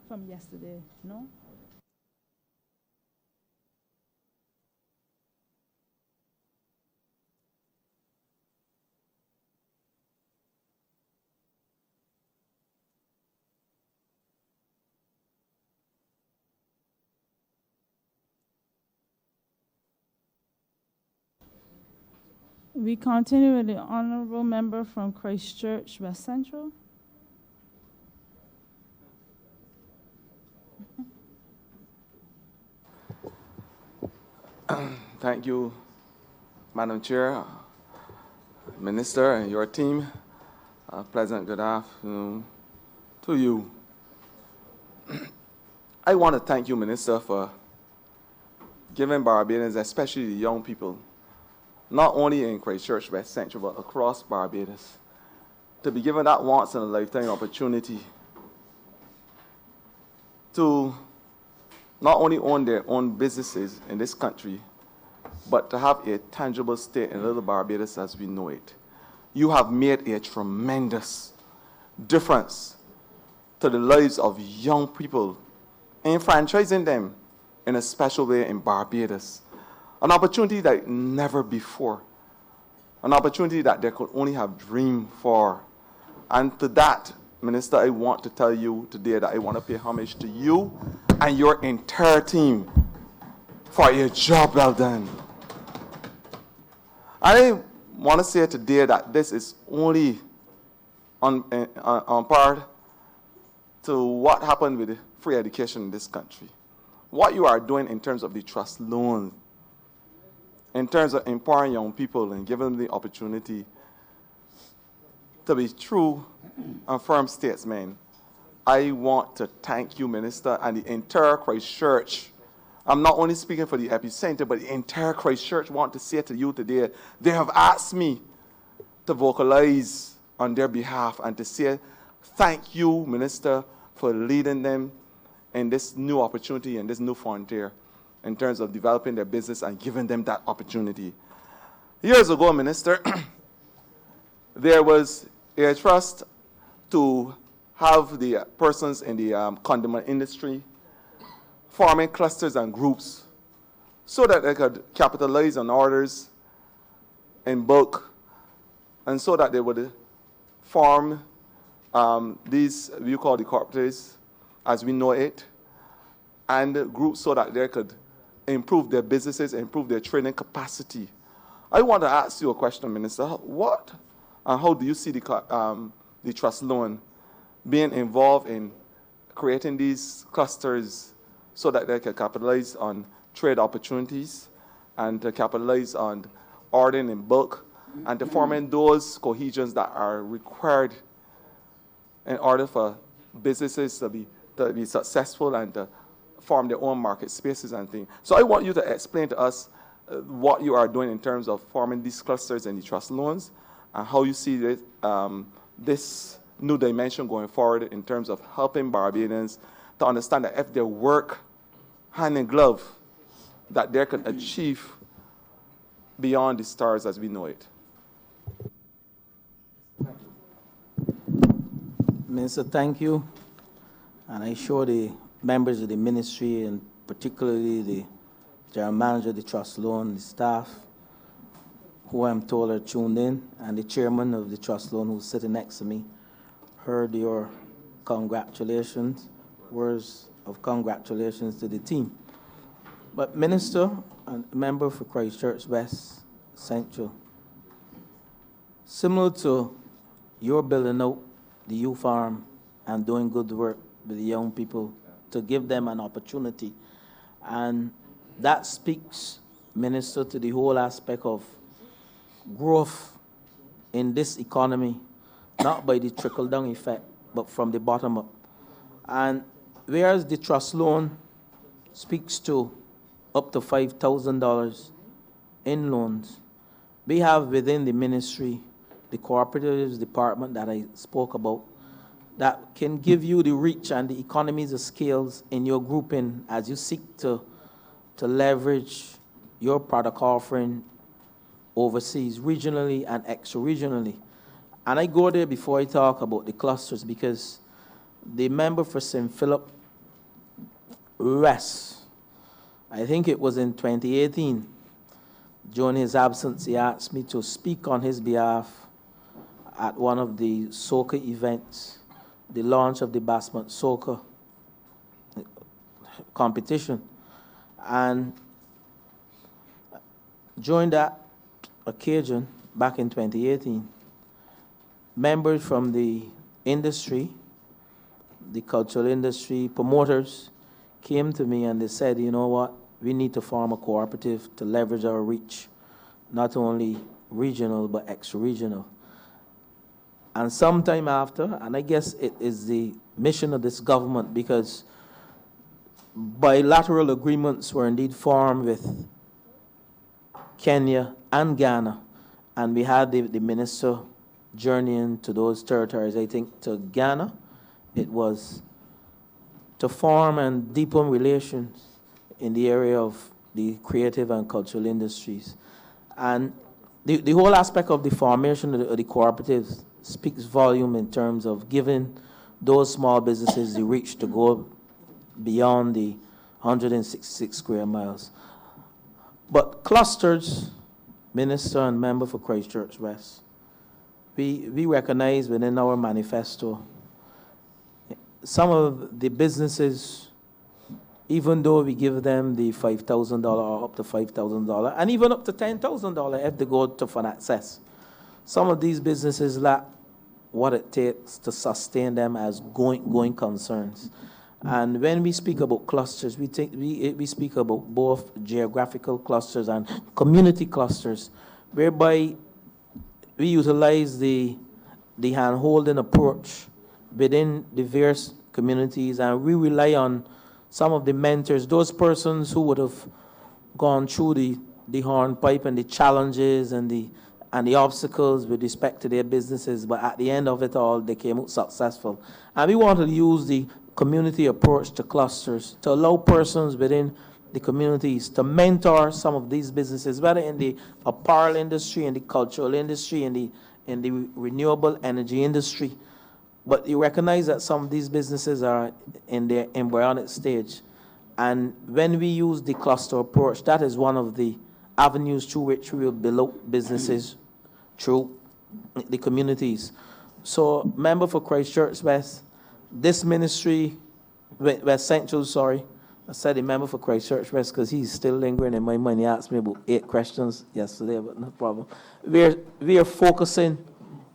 from yesterday, no? We continue with the honorable member from Christchurch, West Central. Thank you, Madam Chair, Minister, and your team. Pleasant good afternoon to you. I want to thank you, Minister, for giving Barbadians, especially the young people, not only in Christchurch, West Central, but across Barbados, to be given that once-in-a-lifetime opportunity to not only own their own businesses in this country, but to have a tangible stake in little Barbados as we know it. You have made a tremendous difference to the lives of young people, enfranchising them in a special way in Barbados. An opportunity that never before, an opportunity that they could only have dreamed for. And to that, Minister, I want to tell you today that I want to pay homage to you and your entire team for your job well done. I want to say today that this is only on part to what happened with free education in this country. What you are doing in terms of the trust loan, in terms of empowering young people and giving them the opportunity to be true and firm statesmen, I want to thank you, Minister, and the entire Christchurch. I'm not only speaking for the epicenter, but the entire Christchurch want to say to you today, they have asked me to vocalize on their behalf and to say thank you, Minister, for leading them in this new opportunity and this new frontier in terms of developing their business and giving them that opportunity. Years ago, Minister, there was a trust to have the persons in the condiment industry forming clusters and groups so that they could capitalize on orders in bulk and so that they would form these, we call the cooperatives as we know it, and groups so that they could improve their businesses, improve their training capacity. I want to ask you a question, Minister. What and how do you see the trust loan being involved in creating these clusters so that they can capitalize on trade opportunities and to capitalize on ordering in bulk and to forming those cohesions that are required in order for businesses to be successful and to form their own market spaces and things. So I want you to explain to us what you are doing in terms of forming these clusters and the trust loans and how you see this new dimension going forward in terms of helping Barbadians to understand that if they work hand in glove, that they can achieve beyond the stars as we know it. Minister, thank you. And I assure the members of the ministry and particularly the general manager of the trust loan, the staff, who I'm told are tuned in, and the chairman of the trust loan who's sitting next to me, heard your congratulations, words of congratulations to the team. But Minister and member for Christchurch West Central, similar to your building out the youth farm and doing good work with the young people to give them an opportunity. And that speaks, Minister, to the whole aspect of growth in this economy, not by the trickle-down effect, but from the bottom up. And whereas the trust loan speaks to up to $5,000 in loans, we have within the ministry the cooperatives department that I spoke about that can give you the reach and the economies of scales in your grouping as you seek to leverage your product offering overseas, regionally and extra-regionally. And I go there before I talk about the clusters because the member for St. Philip West. I think it was in 2018. During his absence, he asked me to speak on his behalf at one of the soccer events, the launch of the Basement Soccer competition. And during that occasion, back in 2018, members from the industry, the cultural industry, promoters, came to me and they said, you know what, we need to form a cooperative to leverage our reach, not only regional, but extra-regional. And sometime after, and I guess it is the mission of this government, because bilateral agreements were indeed formed with Kenya and Ghana, and we had the minister journeying to those territories. I think to Ghana, it was to form and deepen relations in the area of the creative and cultural industries. And the whole aspect of the formation of the cooperatives speaks volume in terms of giving those small businesses the reach to go beyond the 166 square miles. But clusters, Minister and Member for Christchurch West, we recognize within our manifesto some of the businesses, even though we give them the $5,000 or up to $5,000, and even up to $10,000 if they go to fund access, some of these businesses lack what it takes to sustain them as going concerns. And when we speak about clusters, we speak about both geographical clusters and community clusters, whereby we utilize the hand-holding approach within the various communities, and we rely on some of the mentors, those persons who would have gone through the hornpipe and the challenges and the obstacles with respect to their businesses, but at the end of it all, they came out successful. And we want to use the community approach to clusters to allow persons within the communities to mentor some of these businesses, whether in the apparel industry, in the cultural industry, in the renewable energy industry. But you recognize that some of these businesses are in their embryonic stage. And when we use the cluster approach, that is one of the avenues through which we will build businesses through the communities. So, Member for Christchurch West, this ministry, West Central, sorry, I said the member for Christchurch West because he's still lingering in my mind. He asked me about 8 questions yesterday, but no problem. We are focusing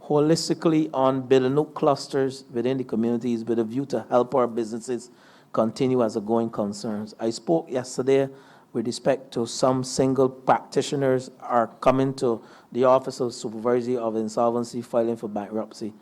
holistically on building up clusters within the communities with a view to help our businesses continue as a going concerns. I spoke yesterday with respect to some single practitioners are coming to the Office of Supervisory of Insolvency filing for bankruptcy.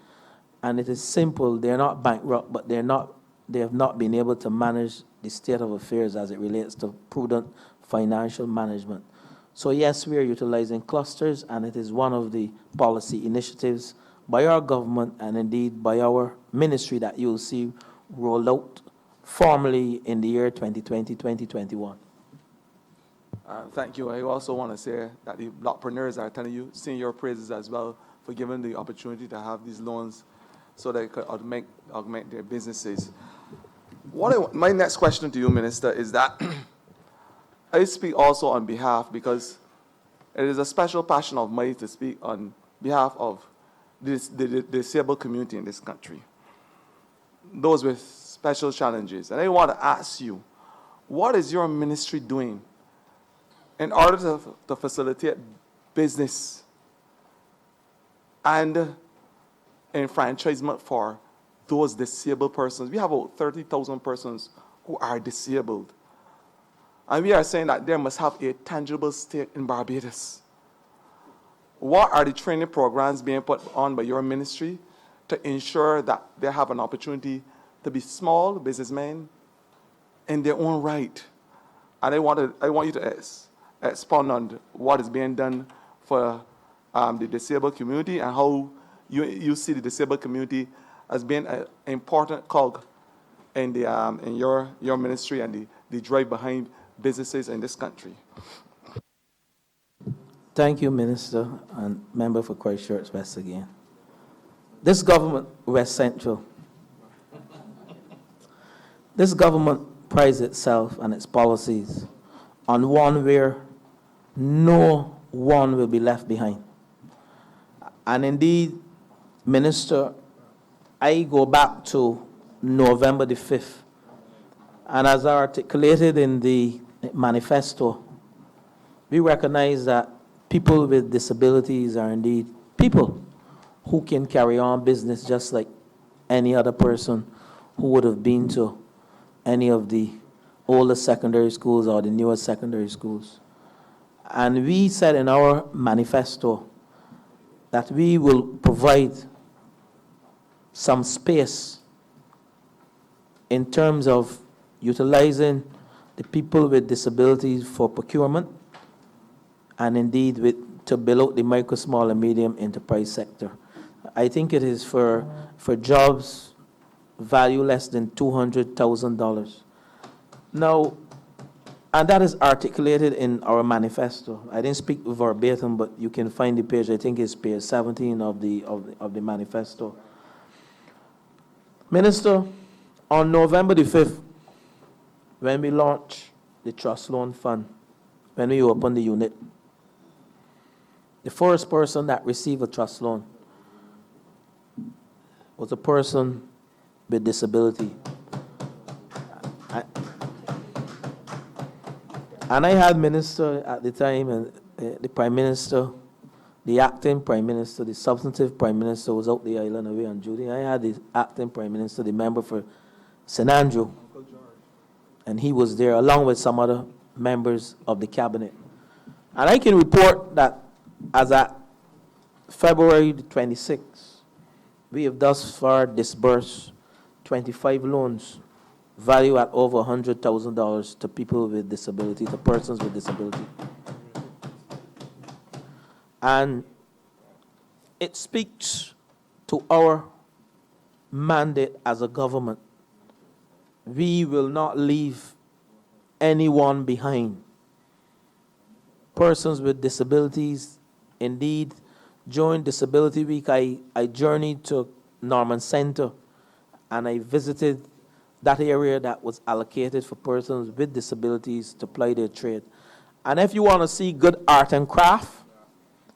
And it is simple, they're not bankrupt, but they have not been able to manage the state of affairs as it relates to prudent financial management. So yes, we are utilizing clusters, and it is one of the policy initiatives by our government and indeed by our ministry that you'll see rolled out formally in the year 2020-2021. Thank you. I also want to say that the blockpreneurs are telling you, sing your praises as well for giving the opportunity to have these loans so they could augment their businesses. My next question to you, Minister, is that I speak also on behalf, because it is a special passion of mine to speak on behalf of the disabled community in this country, those with special challenges. And I want to ask you, what is your ministry doing in order to facilitate business and enfranchisement for those disabled persons? We have about 30,000 persons who are disabled. And we are saying that they must have a tangible stake in Barbados. What are the training programs being put on by your ministry to ensure that they have an opportunity to be small businessmen in their own right? And I want you to expound on what is being done for the disabled community and how you see the disabled community as being an important cog in your ministry and the drive behind businesses in this country. Thank you, Minister and Member for Christchurch West again. This government, West Central, this government prides itself and its policies on one where no one will be left behind. And indeed, Minister, I go back to November the 5th, and as articulated in the manifesto, we recognize that people with disabilities are indeed people who can carry on business just like any other person who would have been to any of the older secondary schools or the newer secondary schools. And we said in our manifesto that we will provide some space in terms of utilizing the people with disabilities for procurement and indeed to build out the micro, small, and medium enterprise sector. I think it is for jobs value less than $200,000. Now, and that is articulated in our manifesto. I didn't speak verbatim, but you can find the page. I think it's page 17 of the manifesto. Minister, on November the 5th, when we launched the Trust Loan Fund, when we opened the unit, the first person that received a trust loan was a person with disability. And I had Minister at the time, and the Prime Minister, the acting Prime Minister, the substantive Prime Minister was out the island away on duty. I had the acting Prime Minister, the member for St. Andrew, and he was there along with some other members of the cabinet. And I can report that as at February the 26th, we have thus far disbursed 25 loans valued at over $100,000 to people with disability, to persons with disability. And it speaks to our mandate as a government. We will not leave anyone behind. Persons with disabilities, indeed, during Disability Week, I journeyed to Norman Center and I visited that area that was allocated for persons with disabilities to ply their trade. And if you want to see good art and craft,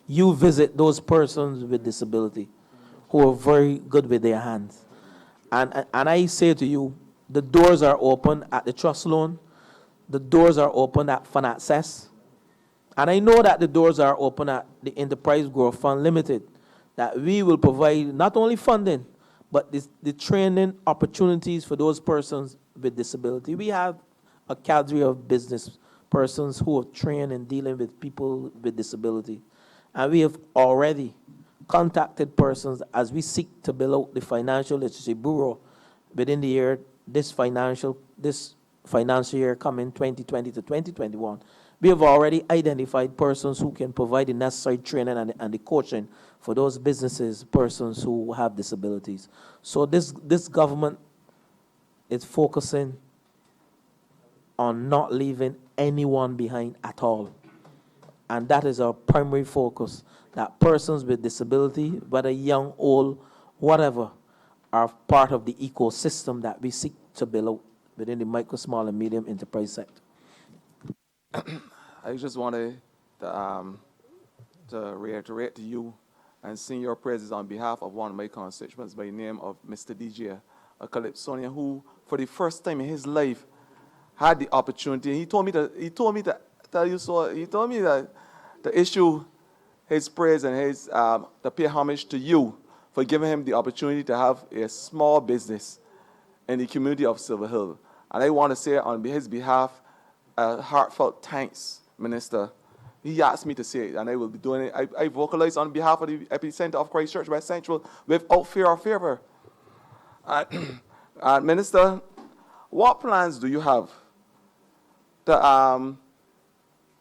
you visit those persons with disability who are very good with their hands. And I say to you, the doors are open at the trust loan. The doors are open at Fund Access. And I know that the doors are open at the Enterprise Growth Fund Limited, that we will provide not only funding, but the training opportunities for those persons with disability. We have a cadre of business persons who are trained in dealing with people with disability. And we have already contacted persons as we seek to build out the Financial Literacy Bureau within the year, this financial year coming 2020 to 2021. We have already identified persons who can provide the necessary training and the coaching for those businesses, persons who have disabilities. So this government is focusing on not leaving anyone behind at all. And that is our primary focus, that persons with disability, whether young, old, whatever, are part of the ecosystem that we seek to build out within the micro, small, and medium enterprise sector. I just wanted to reiterate to you and sing your praises on behalf of one of my constituents by the name of Mr. DJ Calypsonian, who, for the first time in his life, had the opportunity. He told me that to issue his praise and his to pay homage to you for giving him the opportunity to have a small business in the community of Silver Hill. And I want to say on his behalf, heartfelt thanks, Minister. He asked me to say it, and I will be doing it. I vocalize on behalf of the epicenter of Christchurch West Central without fear or favor. Minister, what plans do you have to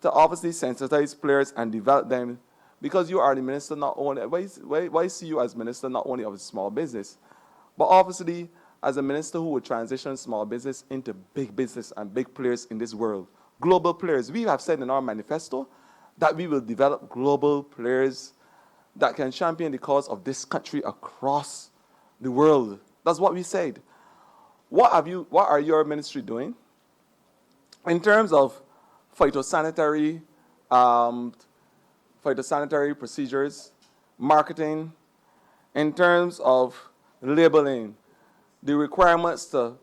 obviously sensitize players and develop them? Because you are the minister not only, why see you as minister not only of small business, but obviously as a minister who would transition small business into big business and big players in this world, global players. We have said in our manifesto that we will develop global players that can champion the cause of this country across the world. That's what we said. What are your ministry doing In terms of phytosanitary, um, phytosanitary procedures, marketing, in terms of labeling, the requirements to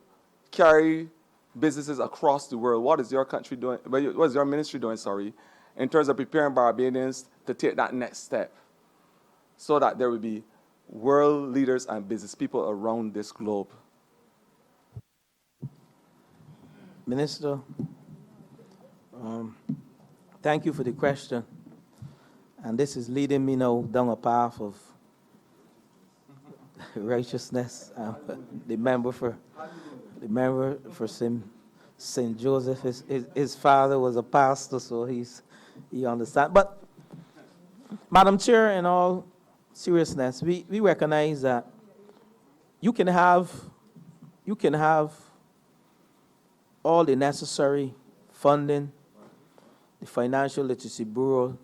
carry businesses across the world, what is your country doing, what is your ministry doing, sorry, in terms of preparing Barbadians to take that next step so that there will be world leaders and business people around this globe? Minister, thank you for the question. And this is leading me now down a path of righteousness. The member for St. Joseph, his father was a pastor, so he understands. But, Madam Chair, in all seriousness, we recognize that you can have all the necessary funding, the Financial Literacy Bureau,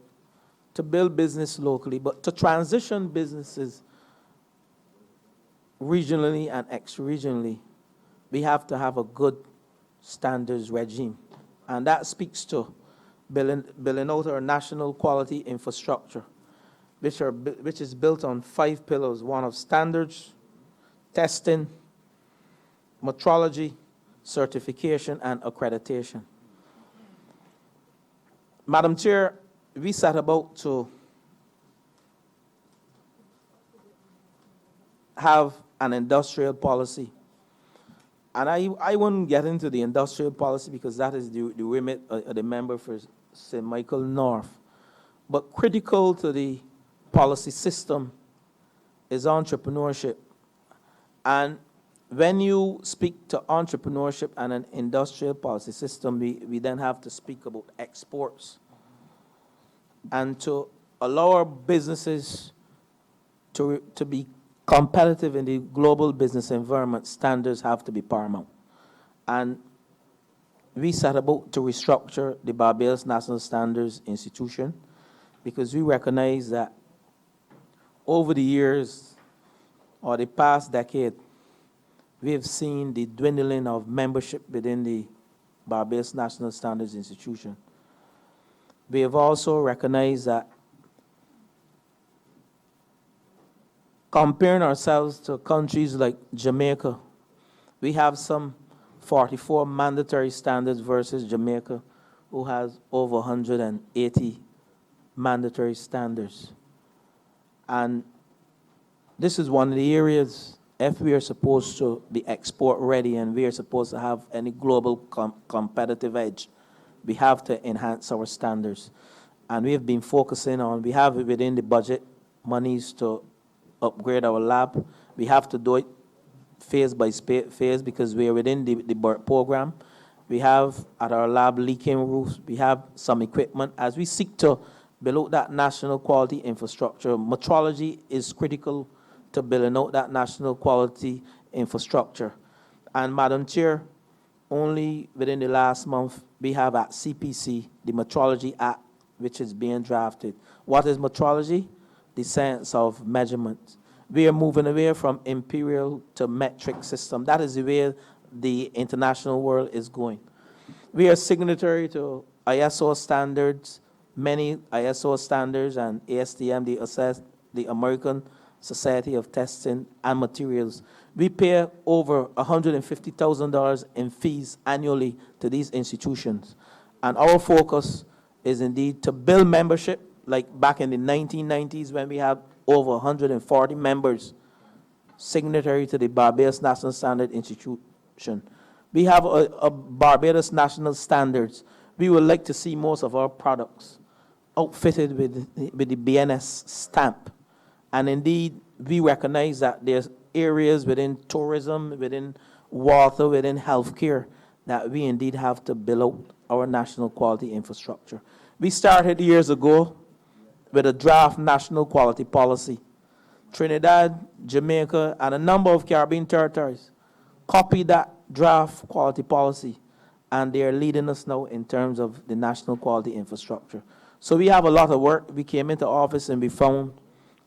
to build business locally, but to transition businesses regionally and ex-regionally, we have to have a good standards regime. And that speaks to building out our national quality infrastructure, which is built on 5 pillars: one of standards, testing, metrology, certification, and accreditation. Madam Chair, we set about to have an industrial policy. And I wouldn't get into the industrial policy because that is the remit of the member for St. Michael North. But critical to the policy system is entrepreneurship. And when you speak to entrepreneurship and an industrial policy system, we then have to speak about exports. And to allow our businesses to be competitive in the global business environment, standards have to be paramount. And we set about to restructure the Barbados National Standards Institution because we recognize that over the years or the past decade, we have seen the dwindling of membership within the Barbados National Standards Institution. We have also recognized that comparing ourselves to countries like Jamaica, we have some 44 mandatory standards versus Jamaica, who has over 180 mandatory standards. And this is one of the areas, if we are supposed to be export ready and we are supposed to have any global competitive edge, we have to enhance our standards. And we have been focusing on, we have within the budget monies to upgrade our lab. We have to do it phase by phase because we are within the BERT program. We have at our lab leaking roofs. We have some equipment. As we seek to build out that national quality infrastructure, metrology is critical to building out that national quality infrastructure. And Madam Chair, only within the last month, we have at CPC the Metrology Act, which is being drafted. What is metrology? The science of measurement. We are moving away from imperial to metric system. That is the way the international world is going. We are signatory to ISO standards, many ISO standards, and ASTM, the American Society of Testing and Materials. We pay over $150,000 in fees annually to these institutions. And our focus is indeed to build membership, like back in the 1990s when we had over 140 members signatory to the Barbados National Standard Institution. We have a Barbados National Standards. We would like to see most of our products outfitted with the BNS stamp. And indeed, we recognize that there's areas within tourism, within water, within healthcare, that we indeed have to build out our national quality infrastructure. We started years ago with a draft national quality policy. Trinidad, Jamaica, and a number of Caribbean territories copied that draft quality policy, and they are leading us now in terms of the national quality infrastructure. So we have a lot of work. We came into office and we found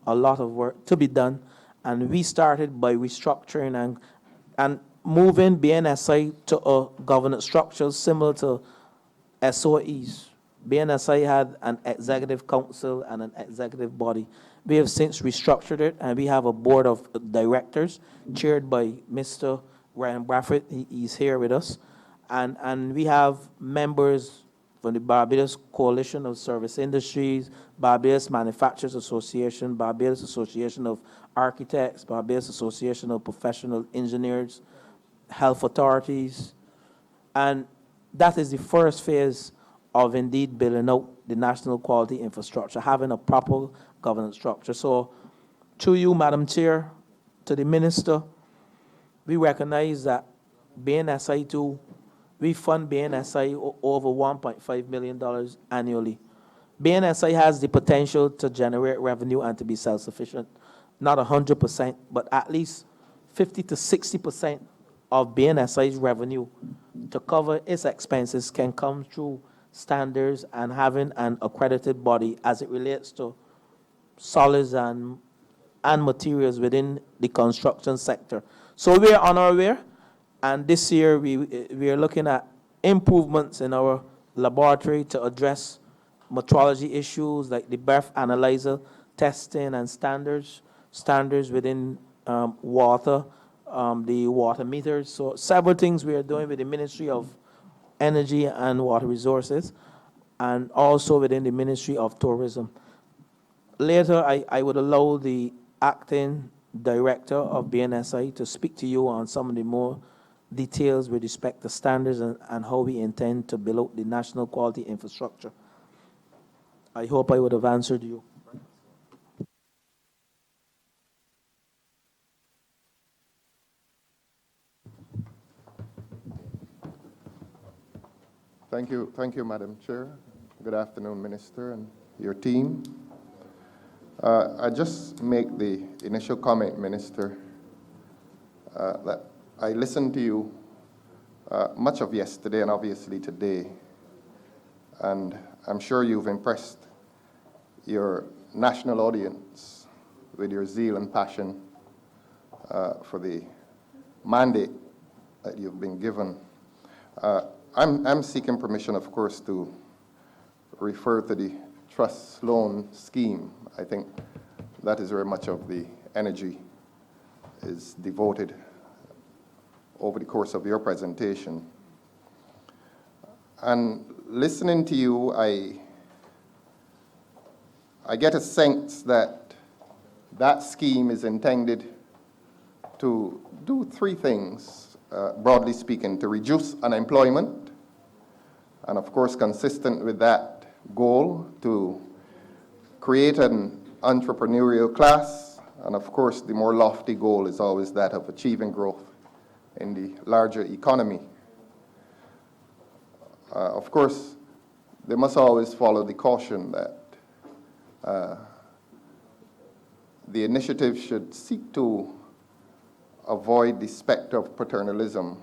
a lot of work to be done, and we started by restructuring and moving BNSI to a governance structure similar to SOEs. BNSI had an executive council and an executive body. We have since restructured it, and we have a board of directors chaired by Mr. Ryan Bradford. He's here with us. And we have members from the Barbados Coalition of Service Industries, Barbados Manufacturers Association, Barbados Association of Architects, Barbados Association of Professional Engineers, health authorities. And that is the first phase of indeed building out the national quality infrastructure, having a proper governance structure. So, to you, Madam Chair, to the Minister, we recognize that BNSI too, we fund BNSI over $1.5 million annually. BNSI has the potential to generate revenue and to be self-sufficient. Not 100%, but at least 50 to 60% of BNSI's revenue to cover its expenses can come through standards and having an accredited body as it relates to solids and materials within the construction sector. So we are on our way, and this year we are looking at improvements in our laboratory to address metrology issues like the breath analyzer testing and standards within water, the water meters. So several things we are doing with the Ministry of Energy and Water Resources, and also within the Ministry of Tourism. Later, I would allow the acting director of BNSI to speak to you on some of the more details with respect to standards and how we intend to build out the national quality infrastructure. I hope I would have answered you. Thank you, Madam Chair. Good afternoon, Minister and your team. I just make the initial comment, Minister, that I listened to you much of yesterday and obviously today, and I'm sure you've impressed your national audience with your zeal and passion for the mandate that you've been given. I'm seeking permission, of course, to refer to the trust loan scheme. I think that is where much of the energy is devoted over the course of your presentation. And listening to you, I get a sense that that scheme is intended to do three things, broadly speaking: to reduce unemployment, and of course, consistent with that goal, to create an entrepreneurial class, and of course, the more lofty goal is always that of achieving growth in the larger economy. Of course, they must always follow the caution that the initiative should seek to avoid the specter of paternalism.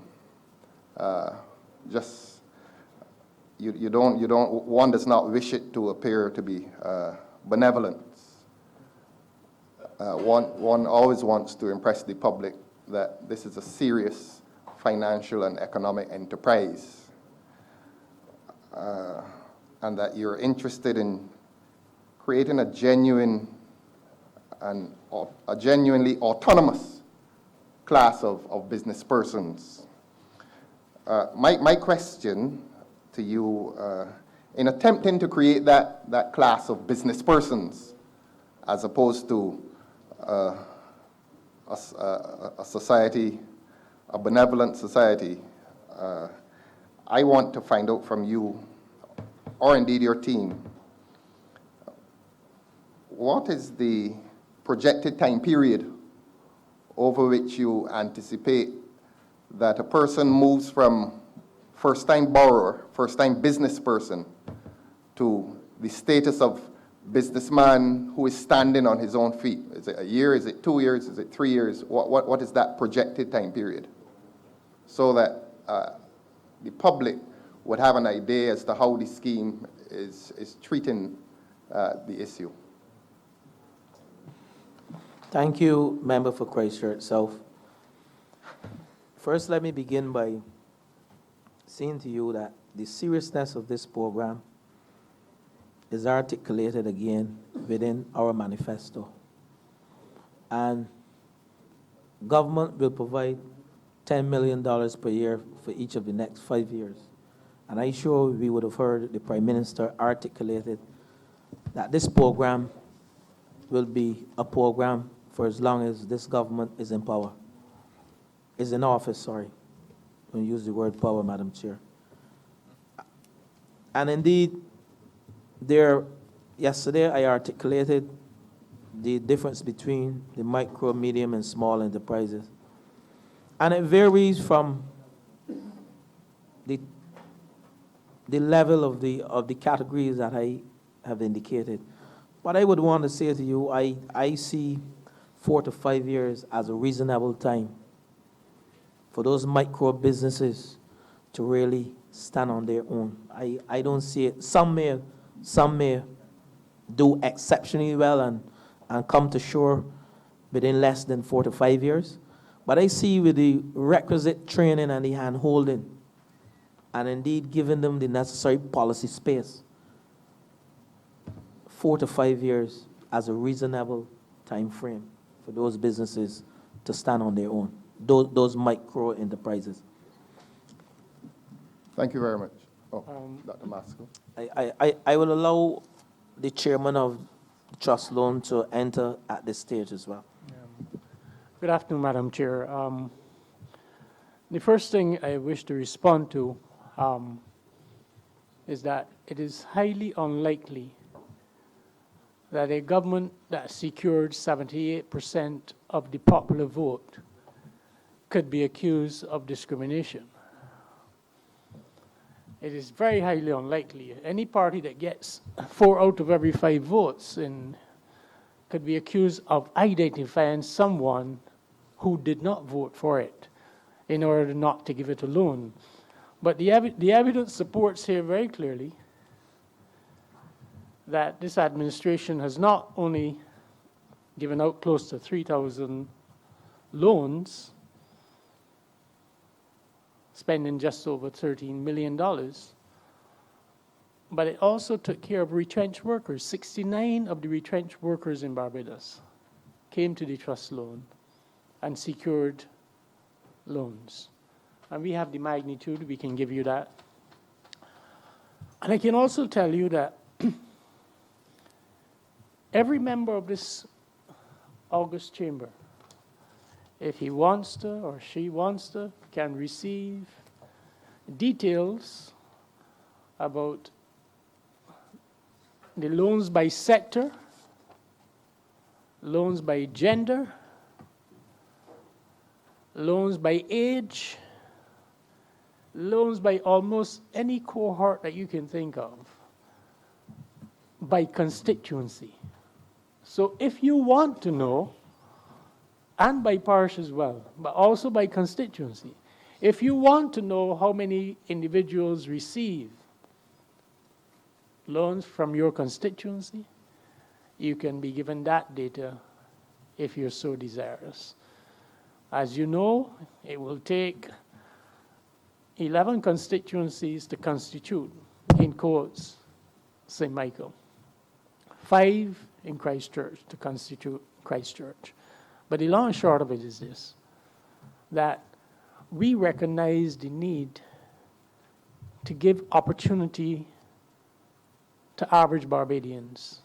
One does not wish it to appear to be benevolence. One always wants to impress the public that this is a serious financial and economic enterprise, and that you're interested in creating a genuine and a genuinely autonomous class of business persons. My question to you, in attempting to create that class of business persons, as opposed to a society, a benevolent society, I want to find out from you, or indeed your team, what is the projected time period over which you anticipate that a person moves from first-time borrower, first-time business person, to the status of businessman who is standing on his own feet? Is it a year? Is it 2 years? Is it 3 years? What is that projected time period? So that the public would have an idea as to how the scheme is treating the issue. Thank you, Member for Christchurch South. First, let me begin by saying to you that the seriousness of this program is articulated again within our manifesto. And government will provide $10 million per year for each of the next 5 years. And I'm sure we would have heard the Prime Minister articulated that this program will be a program for as long as this government is in power, is in office, sorry. Don't use the word power, Madam Chair. And indeed, yesterday I articulated the difference between the micro, medium, and small enterprises. And it varies from the level of the categories that I have indicated. But I would want to say to you, I see 4 to 5 years as a reasonable time for those micro businesses to really stand on their own. I don't see it. Some may do exceptionally well and come to shore within less than 4 to 5 years. But I see with the requisite training and the hand-holding, and indeed giving them the necessary policy space, 4 to 5 years as a reasonable time frame for those businesses to stand on their own, those micro enterprises. Thank you very much. Dr. Masco. I will allow the chairman of the trust loan to enter at this stage as well. Good afternoon, Madam Chair. The first thing I wish to respond to is that it is highly unlikely that a government that secured 78% of the popular vote could be accused of discrimination. It is very highly unlikely. Any party that gets 4 out of every 5 votes could be accused of identifying someone who did not vote for it in order not to give it a loan. But the evidence supports here very clearly that this administration has not only given out close to 3,000 loans, spending just over $13 million, but it also took care of retrenched workers. 69 of the retrenched workers in Barbados came to the trust loan and secured loans. And we have the magnitude, we can give you that. And I can also tell you that every member of this august chamber, if he wants to or she wants to, can receive details about the loans by sector, loans by gender, loans by age, loans by almost any cohort that you can think of, by constituency. So if you want to know, and by parish as well, but also by constituency, if you want to know how many individuals receive loans from your constituency, you can be given that data if you're so desirous. As you know, it will take 11 constituencies to constitute, in quotes, St. Michael. 5 in Christchurch to constitute Christchurch. But the long and short of it is this, that we recognize the need to give opportunity to average Barbadians.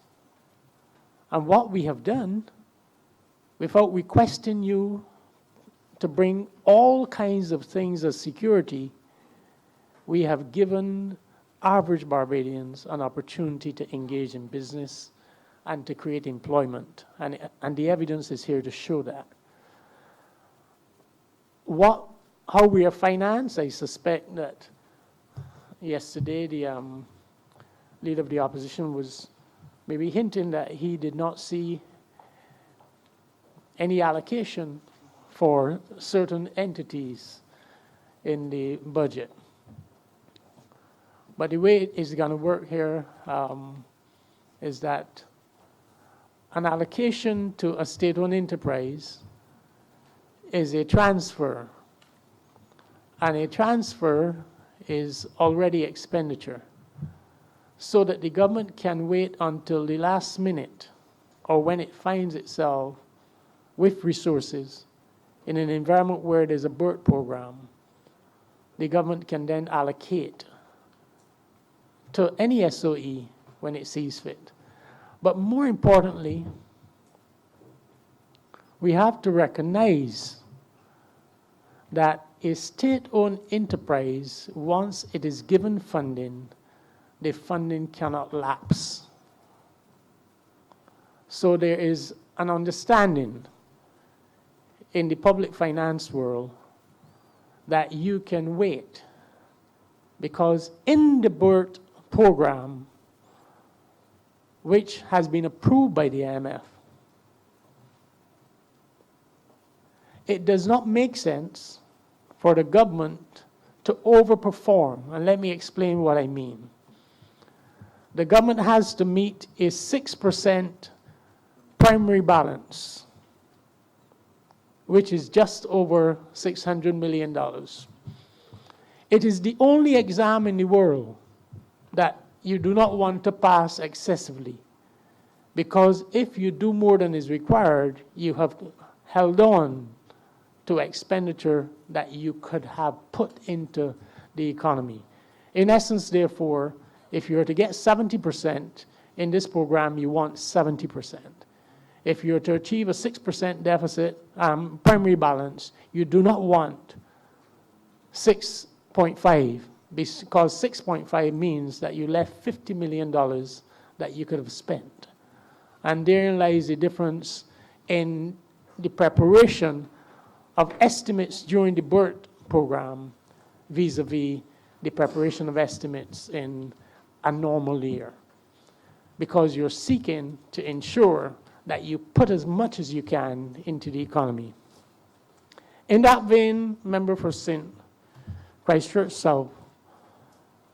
And what we have done, without requesting you to bring all kinds of things as security, we have given average Barbadians an opportunity to engage in business and to create employment. And the evidence is here to show that. How we are financed, I suspect that yesterday the leader of the opposition was maybe hinting that he did not see any allocation for certain entities in the budget. But the way it is going to work here is that an allocation to a state-owned enterprise is a transfer. And a transfer is already expenditure, so that the government can wait until the last minute or when it finds itself with resources in an environment where there's a BERT program, the government can then allocate to any SOE when it sees fit. But more importantly, we have to recognize that a state-owned enterprise, once it is given funding, the funding cannot lapse. So there is an understanding in the public finance world that you can wait, because in the BERT program, which has been approved by the IMF, it does not make sense for the government to overperform. And let me explain what I mean. The government has to meet a 6% primary balance, which is just over $600 million. It is the only exam in the world that you do not want to pass excessively, because if you do more than is required, you have held on to expenditure that you could have put into the economy. In essence, therefore, if you are to get 70% in this program, you want 70%. If you're to achieve a 6% deficit, primary balance, you do not want 6.5, because 6.5 means that you left $50 million that you could have spent. And therein lies the difference in the preparation of estimates during the BERT program vis-a-vis the preparation of estimates in a normal year. Because you're seeking to ensure that you put as much as you can into the economy. In that vein, member for St. Christchurch South,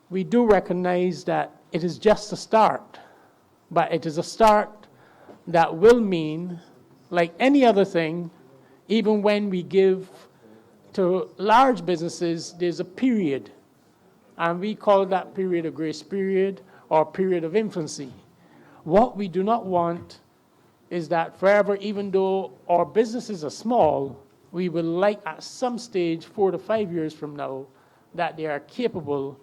we do recognize that it is just a start, but it is a start that will mean, like any other thing, even when we give to large businesses, there's a period, and we call that period a grace period or period of infancy. What we do not want is that forever, even though our businesses are small, we would like at some stage, 4 to 5 years from now, that they are capable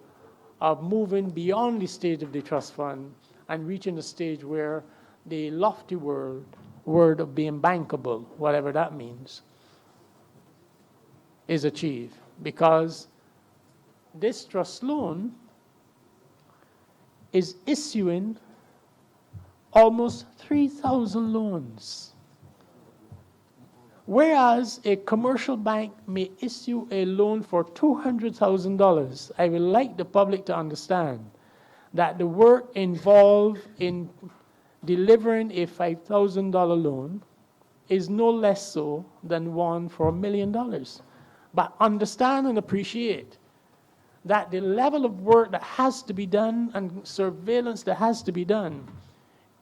of moving beyond the stage of the trust fund and reaching the stage where the lofty word of being bankable, whatever that means, is achieved. Because this trust loan is issuing almost 3,000 loans. Whereas a commercial bank may issue a loan for $200,000, I would like the public to understand that the work involved in delivering a $5,000 loan is no less so than one for $1 million. But understand and appreciate that the level of work that has to be done and surveillance that has to be done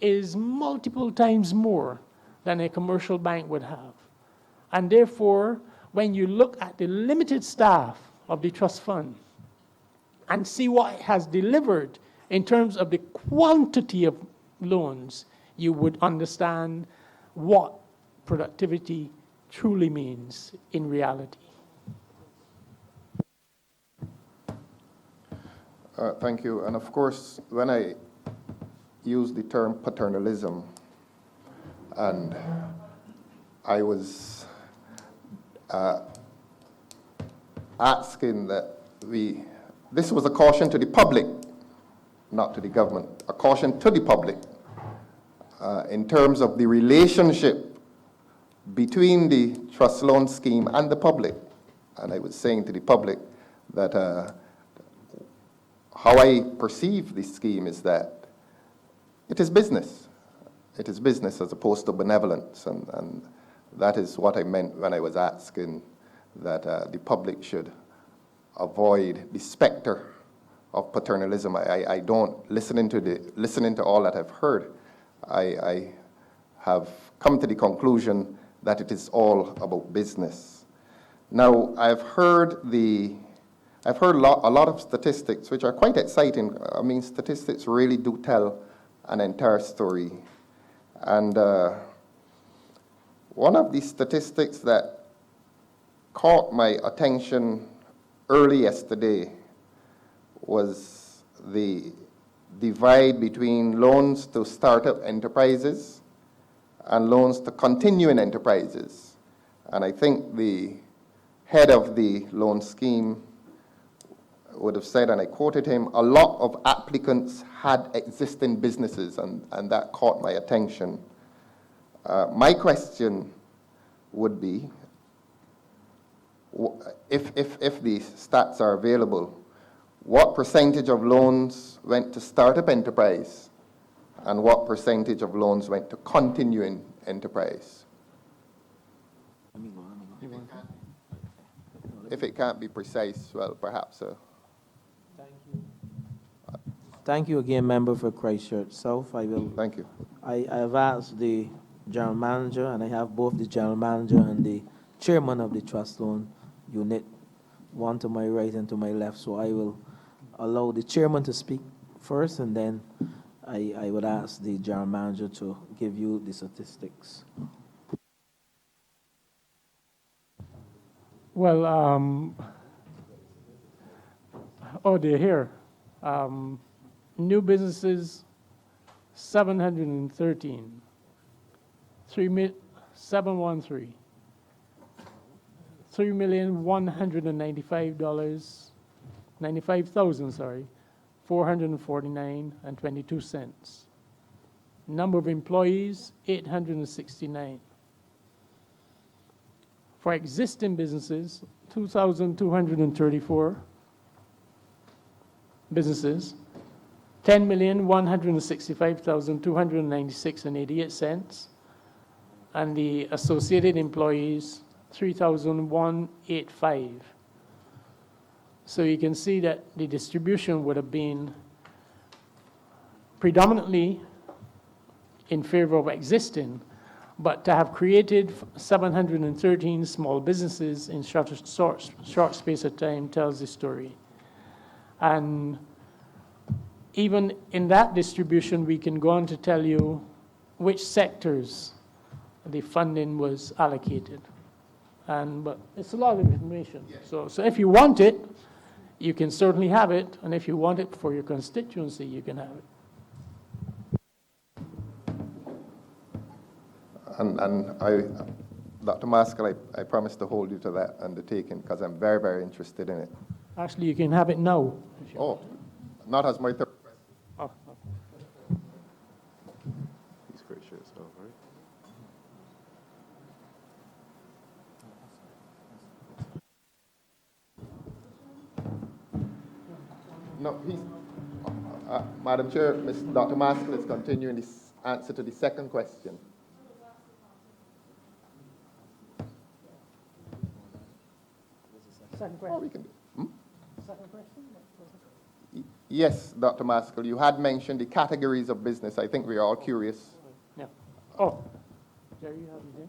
is multiple times more than a commercial bank would have. And therefore, when you look at the limited staff of the trust fund and see what it has delivered in terms of the quantity of loans, you would understand what productivity truly means in reality. Thank you. And of course, when I use the term paternalism, and I was asking that this was a caution to the public, not to the government, a caution to the public in terms of the relationship between the trust loan scheme and the public. And I was saying to the public that how I perceive this scheme is that it is business. It is business as opposed to benevolence, and that is what I meant when I was asking that the public should avoid the specter of paternalism. I don't, listening to all that I've heard, I have come to the conclusion that it is all about business. Now, I've heard the I've heard a lot of statistics, which are quite exciting. I mean, statistics really do tell an entire story. And one of the statistics that caught my attention early yesterday was the divide between loans to startup enterprises and loans to continuing enterprises. And I think the head of the loan scheme would have said, and I quoted him, a lot of applicants had existing businesses, and that caught my attention. My question would be, if the stats are available, what percentage of loans went to startup enterprise and what percentage of loans went to continuing enterprise? If it can't be precise, well, perhaps. Thank you again, member for Christchurch South. Thank you. I have asked the general manager, and I have both the general manager and the chairman of the trust loan unit, one to my right and to my left. So I will allow the chairman to speak first, and then I would ask the general manager to give you the statistics. Well, oh, they're here. New businesses, 713. 713. $3,195,000, $449.22. Number of employees, 869. For existing businesses, 2,234 businesses, $10,165,296.88, and the associated employees, 3,185. So you can see that the distribution would have been predominantly in favor of existing, but to have created 713 small businesses in short space of time tells the story. And even in that distribution, we can go on to tell you which sectors the funding was allocated. But it's a lot of information. So if you want it, you can certainly have it, and if you want it for your constituency, you can have it. And Dr. Maskell, I promise to hold you to that undertaking because I'm very, very interested in it. Actually, you can have it now. Oh, not as my third question. Oh, He's gracious, all right. No, Madam Chair, Dr. Maskell is continuing this answer to the second question. second Oh, question. we can do. Second question? Yes, Dr. Maskell, you had mentioned the categories of business. I think we're all curious. Yeah. Oh, Jerry, you have it there?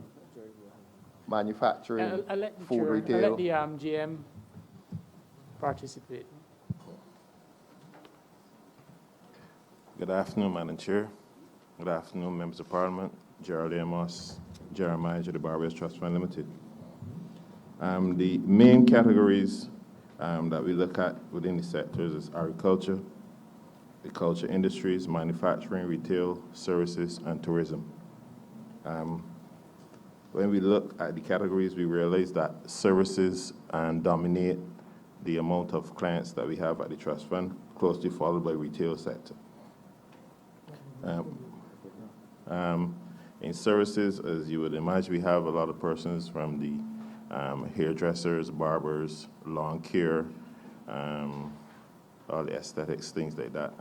Manufacturing, I'll let the food chair, retail. I'll let the GM participate. Good afternoon, Madam Chair. Good afternoon, members of Parliament. Gerald Amos, General Manager of the Barbados Trust Fund Limited. The main categories that we look at within the sectors is agriculture, the culture industries, manufacturing, retail, services, and tourism. When we look at the categories, we realize that services dominate the amount of clients that we have at the trust fund, closely followed by retail sector. In services, as you would imagine, we have a lot of persons from the hairdressers, barbers, lawn care, all the aesthetics, things like that.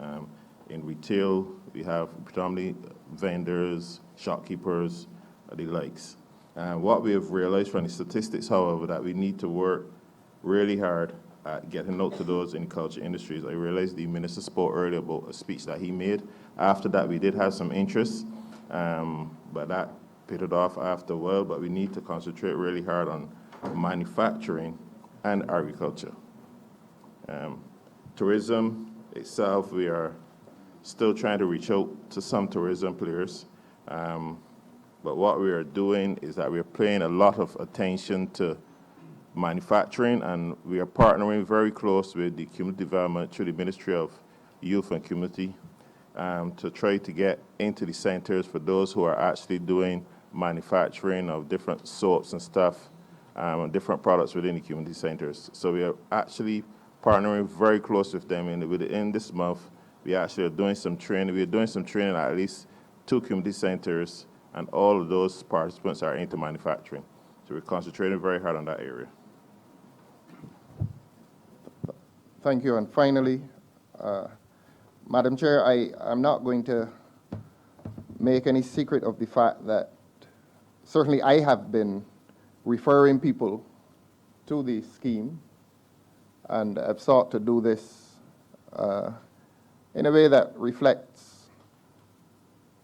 In retail, we have predominantly vendors, shopkeepers, the likes. What we have realized from the statistics, however, that we need to work really hard at getting out to those in culture industries. I realized the minister spoke earlier about a speech that he made. After that, we did have some interest, but that pitted off after a while, but we need to concentrate really hard on manufacturing and agriculture. Tourism itself, we are still trying to reach out to some tourism players. But what we are doing is that we're paying a lot of attention to manufacturing, and we are partnering very close with the community development through the Ministry of Youth and Community to try to get into the centers for those who are actually doing manufacturing of different soaps and stuff, different products within the community centers. So we are actually partnering very close with them, and within this month, we actually are doing some training. We're doing some training at least 2 community centers, and all of those participants are into manufacturing. So we're concentrating very hard on that area. Thank you. And finally, Madam Chair, I'm not going to make any secret of the fact that certainly I have been referring people to the scheme, and I've sought to do this in a way that reflects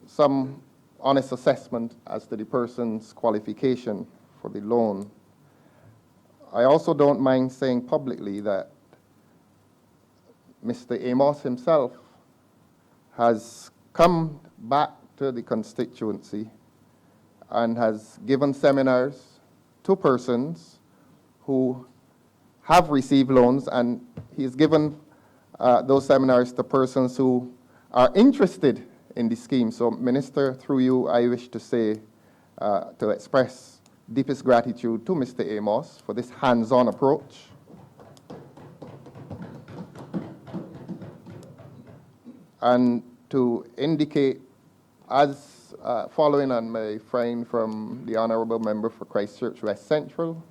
some honest assessment as to the person's qualification for the loan. I also don't mind saying publicly that Mr. Amos himself has come back to the constituency and has given seminars to persons who have received loans, and he's given those seminars to persons who are interested in the scheme. So, Minister, through you, I wish to say, to express deepest gratitude to Mr. Amos for this hands-on approach. And to indicate, as following on my friend from the Honourable Member for Christchurch West Central,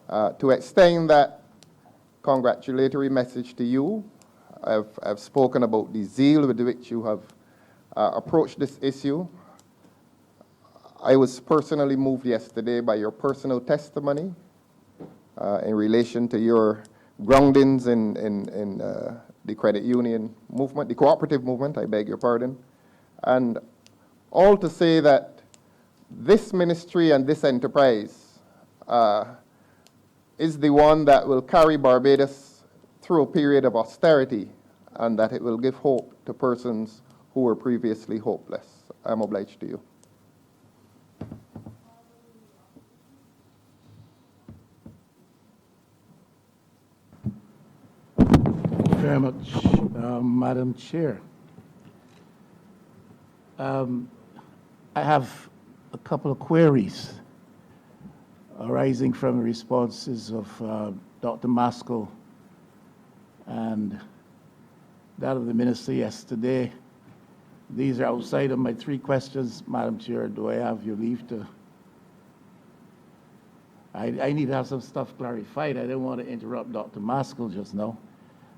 to extend that congratulatory message to you. I've spoken about the zeal with which you have approached this issue. I was personally moved yesterday by your personal testimony in relation to your groundings in the credit union movement, the cooperative movement, I beg your pardon. And all to say that this ministry and this enterprise is the one that will carry Barbados through a period of austerity, and that it will give hope to persons who were previously hopeless. I'm obliged to you. Thank you very much, Madam Chair. I have a couple of queries arising from the responses of Dr. Maskell and that of the Minister yesterday. These are outside of my 3 questions, Madam Chair. Do I have your leave to? I need to have some stuff clarified. I didn't want to interrupt Dr. Maskell just now,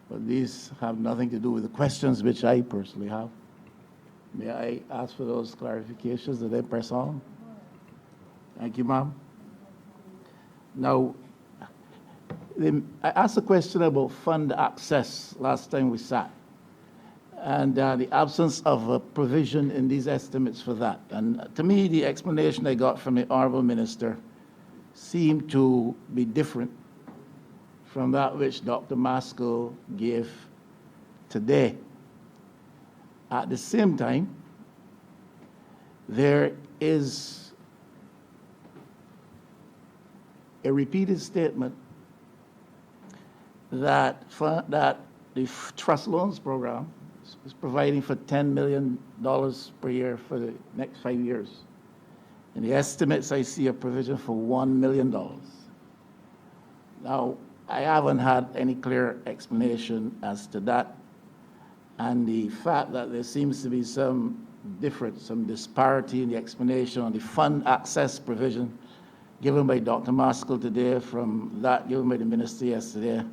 but these have nothing to do with the questions which I personally have. May I ask for those clarifications and then press on? Thank you, ma'am. Now, I asked a question about fund access last time we sat, and the absence of a provision in these estimates for that. And to me, the explanation I got from the Honourable Minister seemed to be different from that which Dr. Maskell gave today. At the same time, there is a repeated statement that the Trust Loans Program is providing for $10 million per year for the next 5 years. In the estimates, I see a provision for $1 million. Now, I haven't had any clear explanation as to that, and the fact that there seems to be some difference, some disparity in the explanation on the fund access provision given by Dr. Maskell today from that given by the Minister yesterday.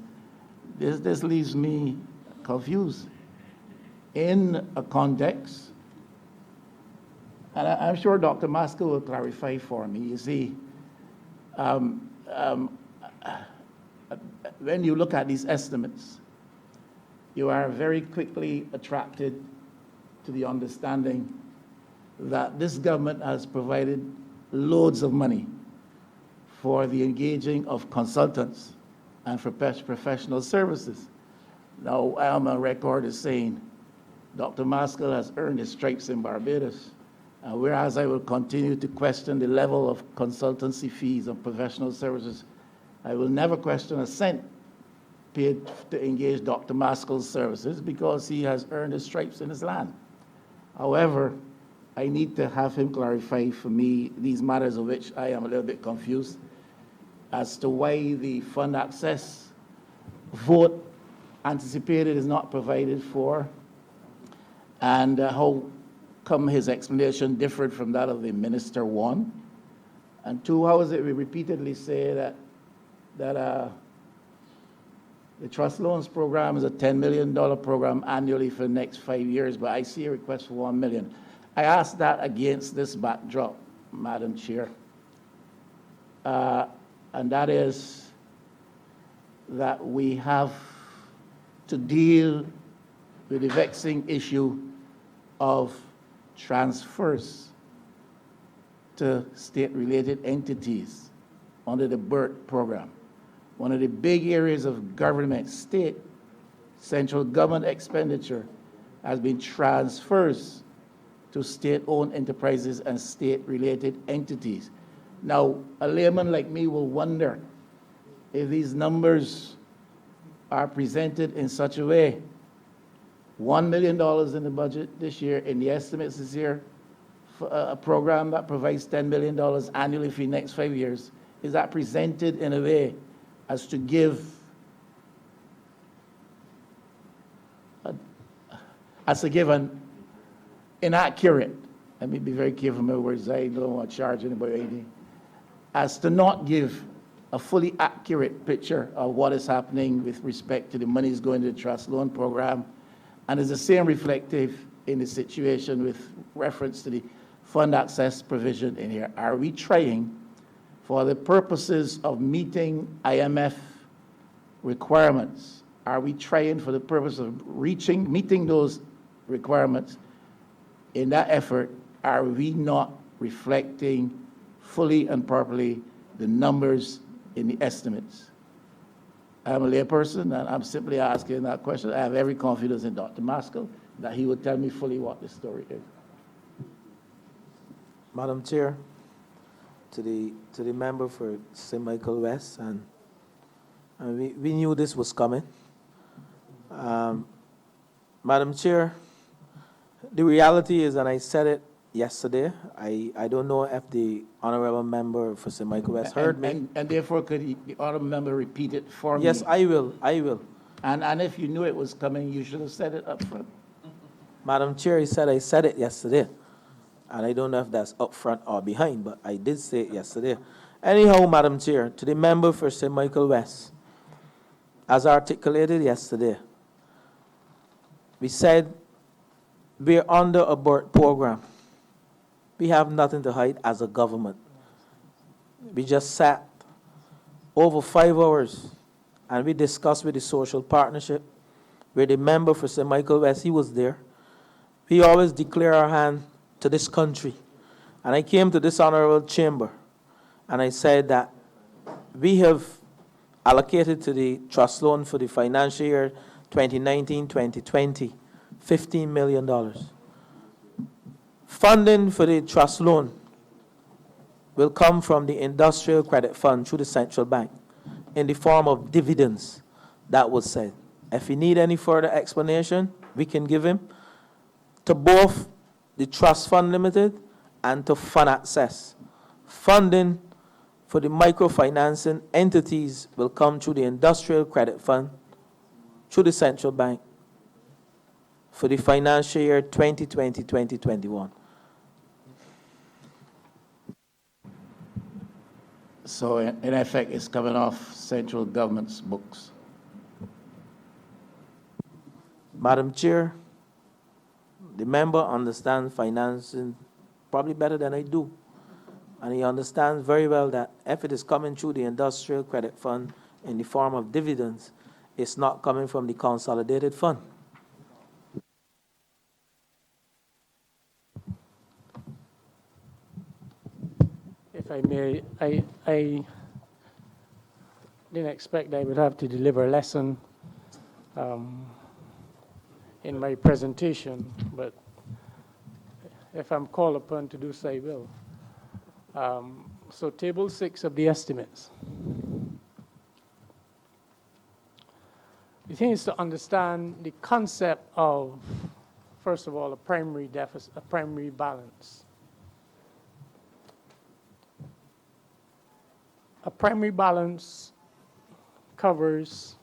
This leaves me confused in a context, and I'm sure Dr. Maskell will clarify for me. You see, when you look at these estimates, you are very quickly attracted to the understanding that this government has provided loads of money for the engaging of consultants and for professional services. Now, I am on record as saying Dr. Maskell has earned his stripes in Barbados. Whereas I will continue to question the level of consultancy fees and professional services, I will never question a cent paid to engage Dr. Maskell's services because he has earned his stripes in his land. However, I need to have him clarify for me these matters of which I am a little bit confused as to why the fund access vote anticipated is not provided for, and how come his explanation differed from that of the minister, one? And two, how is it we repeatedly say that the trust loans program is a $10 million program annually for the next 5 years, but I see a request for $1 million. I ask that against this backdrop, Madam Chair, and that is that we have to deal with the vexing issue of transfers to state-related entities under the BERT program. One of the big areas of government, state, central government expenditure has been transfers to state-owned enterprises and state-related entities. Now, a layman like me will wonder if these numbers are presented in such a way. $1 million in the budget this year, in the estimates this year, for a program that provides $10 million annually for the next 5 years. Is that presented in a way as to give, an inaccurate, let me be very careful with my words, I don't want to charge anybody anything, as to not give a fully accurate picture of what is happening with respect to the monies going to the trust loan program, and is the same reflective in the situation with reference to the fund access provision in here. Are we trying, for the purposes of meeting IMF requirements, are we trying for the purpose of meeting those requirements? In that effort, are we not reflecting fully and properly the numbers in the estimates? I'm a layperson, and I'm simply asking that question. I have every confidence in Dr. Maskell that he will tell me fully what the story is. Madam Chair, to the member for St. Michael West, and we knew this was coming. Madam Chair, the reality is, and I said it yesterday, I don't know if the honorable member for St. Michael West heard me. And therefore, could the honorable member repeat it for me? Yes, I will. And if you knew it was coming, you should have said it up front. Madam Chair, he said I said it yesterday. And I don't know if that's up front or behind, but I did say it yesterday. Anyhow, Madam Chair, to the member for St. Michael West, as articulated yesterday, we said we're under a BERT program. We have nothing to hide as a government. We just sat over 5 hours and we discussed with the social partnership, where the member for St. Michael West, he was there. We always declare our hand to this country. And I came to this honorable chamber and I said that we have allocated to the trust loan for the financial year 2019-2020, $15 million. Funding for the trust loan will come from the Industrial Credit Fund through the central bank in the form of dividends, that was said. If you need any further explanation, we can give him to both the Trust Fund Limited and to Fund Access. Funding for the microfinancing entities will come through the Industrial Credit Fund, through the central bank, for the financial year 2020-2021. So in effect, it's coming off central government's books. Madam Chair, the member understands financing probably better than I do. And he understands very well that if it is coming through the Industrial Credit Fund in the form of dividends, it's not coming from the consolidated fund. If I may, I didn't expect I would have to deliver a lesson in my presentation, but if I'm called upon to do so, I will. So table 6 of the estimates. The thing is to understand the concept of, first of all, a primary deficit, a primary balance. A primary balance covers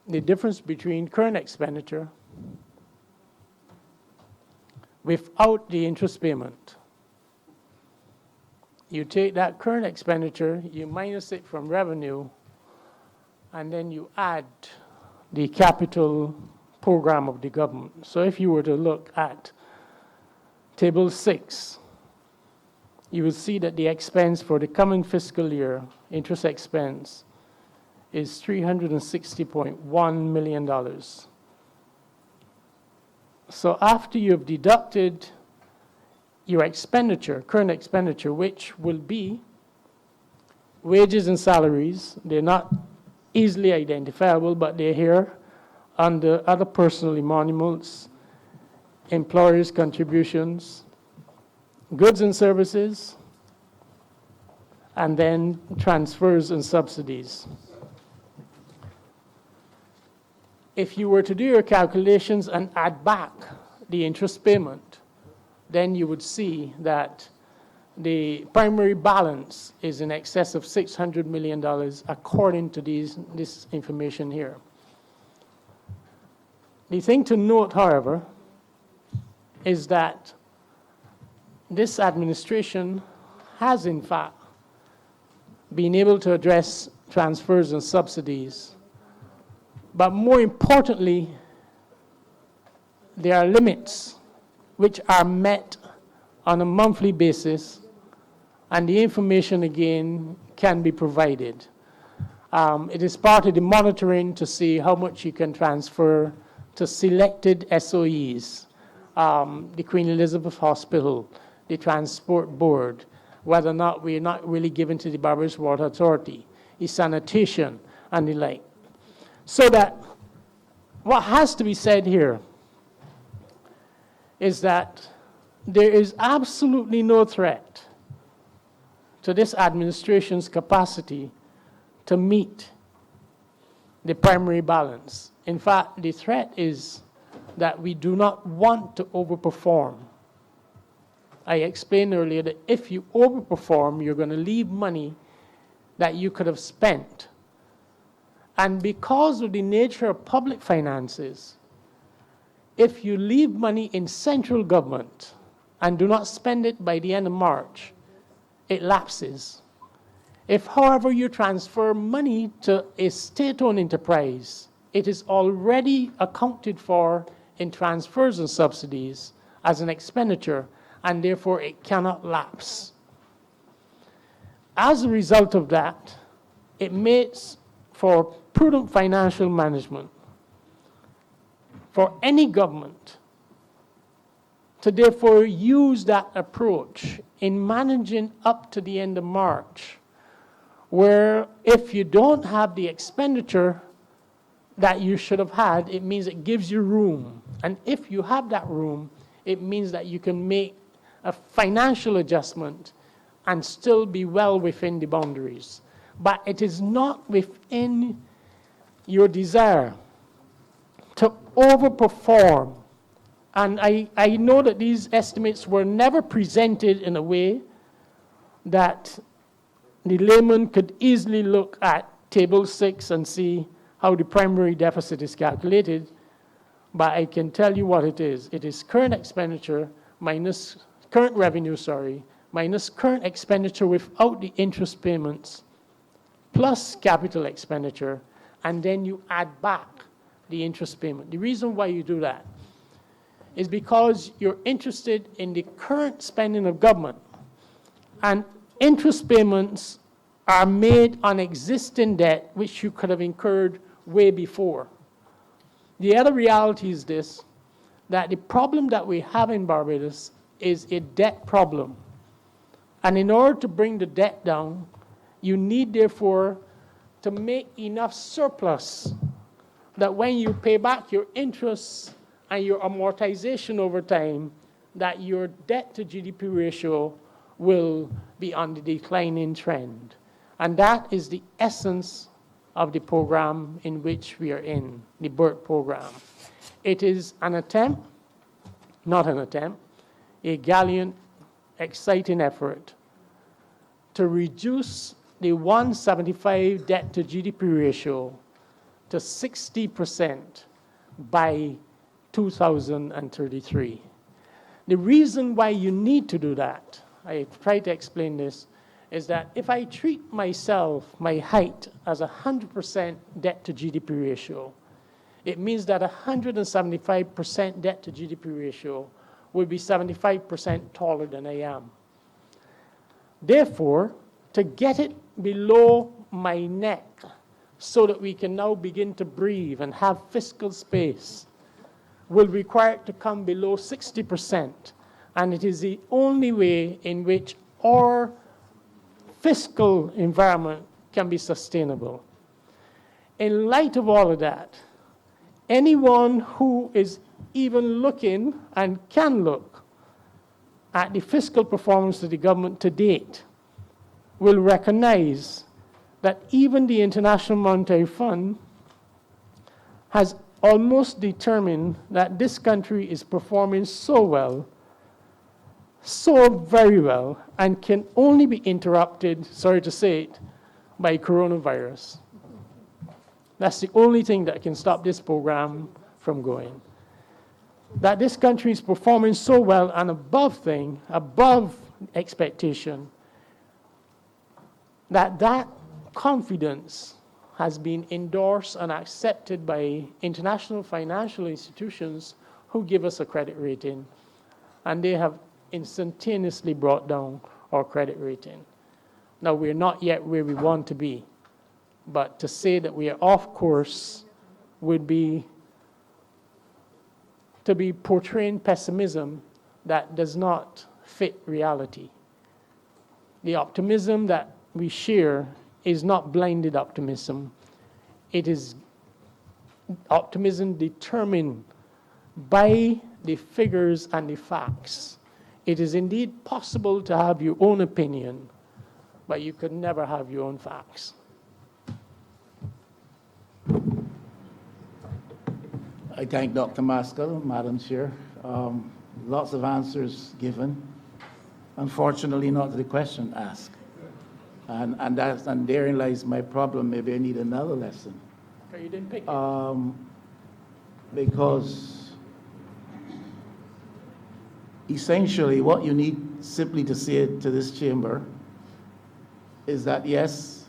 the difference between current expenditure without the interest payment. You take that current expenditure, you minus it from revenue, and then you add the capital program of the government. So if you were to look at table 6, you will see that the expense for the coming fiscal year, interest expense, is $360.1 million. So after you've deducted your expenditure, current expenditure, which will be wages and salaries, they're not easily identifiable, but they're here under other personal emoluments, employers' contributions, goods and services, and then transfers and subsidies. If you were to do your calculations and add back the interest payment, then you would see that the primary balance is in excess of $600 million according to this information here. The thing to note, however, is that this administration has, in fact, been able to address transfers and subsidies. But more importantly, there are limits which are met on a monthly basis, and the information, again, can be provided. It is part of the monitoring to see how much you can transfer to selected SOEs, the Queen Elizabeth Hospital, the Transport Board, whether or not we're not really given to the Barbados Water Authority, the sanitation, and the like. So that what has to be said here is that there is absolutely no threat to this administration's capacity to meet the primary balance. In fact, the threat is that we do not want to overperform. I explained earlier that if you overperform, you're going to leave money that you could have spent. And because of the nature of public finances, if you leave money in central government and do not spend it by the end of March, it lapses. If, however, you transfer money to a state-owned enterprise, it is already accounted for in transfers and subsidies as an expenditure, and therefore it cannot lapse. As a result of that, it makes for prudent financial management for any government to therefore use that approach in managing up to the end of March, where if you don't have the expenditure that you should have had, it means it gives you room. And if you have that room, it means that you can make a financial adjustment and still be well within the boundaries. But it is not within your desire to overperform. And I know that these estimates were never presented in a way that the layman could easily look at table 6 and see how the primary deficit is calculated. But I can tell you what it is. It is current expenditure minus current revenue, minus current expenditure without the interest payments, plus capital expenditure, and then you add back the interest payment. The reason why you do that is because you're interested in the current spending of government, and interest payments are made on existing debt which you could have incurred way before. The other reality is this, that the problem that we have in Barbados is a debt problem. And in order to bring the debt down, you need, therefore, to make enough surplus that when you pay back your interest and your amortization over time, that your debt to GDP ratio will be on the declining trend. And that is the essence of the program in which we are in, the BERT program. It is an attempt, not an attempt, a gallant, exciting effort to reduce the 175 debt to GDP ratio to 60% by 2033. The reason why you need to do that, I try to explain this, is that if I treat myself, my height, as 100% debt to GDP ratio, it means that 175% debt to GDP ratio will be 75% taller than I am. Therefore, to get it below my neck so that we can now begin to breathe and have fiscal space will require it to come below 60%. And it is the only way in which our fiscal environment can be sustainable. In light of all of that, anyone who is even looking and can look at the fiscal performance of the government to date will recognize that even the International Monetary Fund has almost determined that this country is performing so well, so very well, and can only be interrupted, sorry to say it, by coronavirus. That's the only thing that can stop this program from going. That this country is performing so well and above expectation, that confidence has been endorsed and accepted by international financial institutions who give us a credit rating, and they have instantaneously brought down our credit rating. Now, we're not yet where we want to be, but to say that we are off course would be to be portraying pessimism that does not fit reality. The optimism that we share is not blinded optimism. It is optimism determined by the figures and the facts. It is indeed possible to have your own opinion, but you could never have your own facts. I thank Dr. Maskell, Madam Chair. Lots of answers given. Unfortunately, not to the question asked. And therein lies my problem. Maybe I need another lesson. Okay, you didn't pick it. Because essentially what you need simply to say to this chamber is that, yes,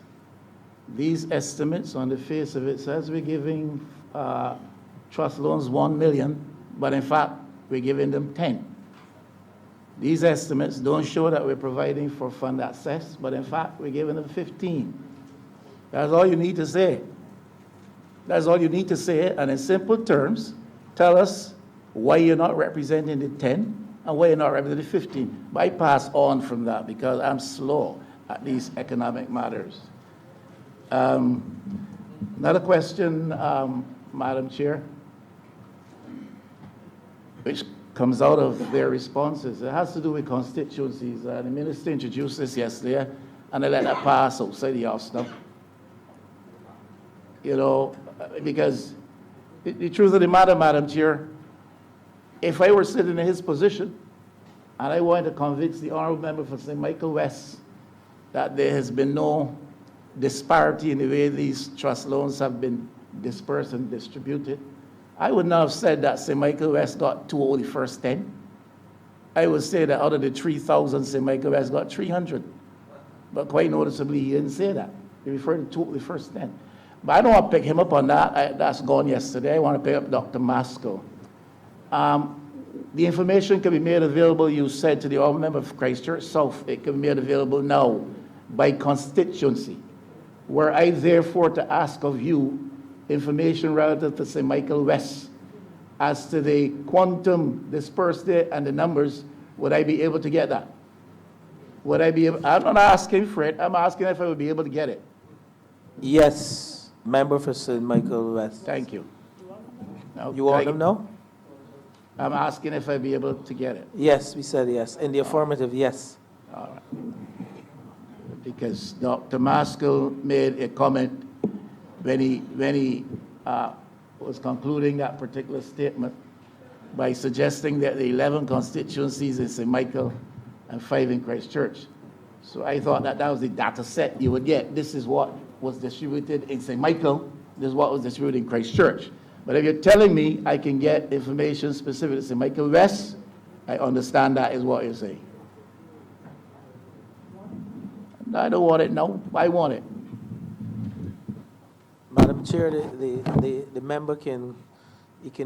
these estimates on the face of it says we're giving trust loans 1 million, but in fact, we're giving them 10. These estimates don't show that we're providing for fund access, but in fact, we're giving them 15. That's all you need to say. That's all you need to say, and in simple terms, tell us why you're not representing the 10 and why you're not representing the 15. Bypass on from that, because I'm slow at these economic matters. Another question, Madam Chair, which comes out of their responses. It has to do with constituencies. The minister introduced this yesterday, and I let that pass outside the house now. You know, because the truth of the matter, Madam Chair, if I were sitting in his position, and I wanted to convince the honourable member for St. Michael West that there has been no disparity in the way these trust loans have been dispersed and distributed, I would not have said that St. Michael West got 2 of the first 10. I would say that out of the 3,000, St. Michael West got 300. But quite noticeably, he didn't say that. He referred to 2 of the first 10. But I don't want to pick him up on that. That's gone yesterday. I want to pick up Dr. Maskell. The information can be made available, you said, to the honourable member of Christchurch South. It can be made available now by constituency. Were I therefore to ask of you information relative to St. Michael West as to the quantum dispersed there and the numbers, would I be able to get that? Would I be able? I'm not asking for it. I'm asking if I would be able to get it. Yes, member for St. Michael West. Thank you. Now, You want them now? I'm asking if I'd be able to get it. Yes, we said yes. In the affirmative, yes. Because Dr. Maskell made a comment when he was concluding that particular statement by suggesting that the 11 constituencies in St. Michael and 5 in Christchurch. So I thought that that was the data set you would get. This is what was distributed in St. Michael. This is what was distributed in Christchurch. But if you're telling me I can get information specific to St. Michael West, I understand that is what you're saying. I don't want it, no. I want it. Madam Chair, the member can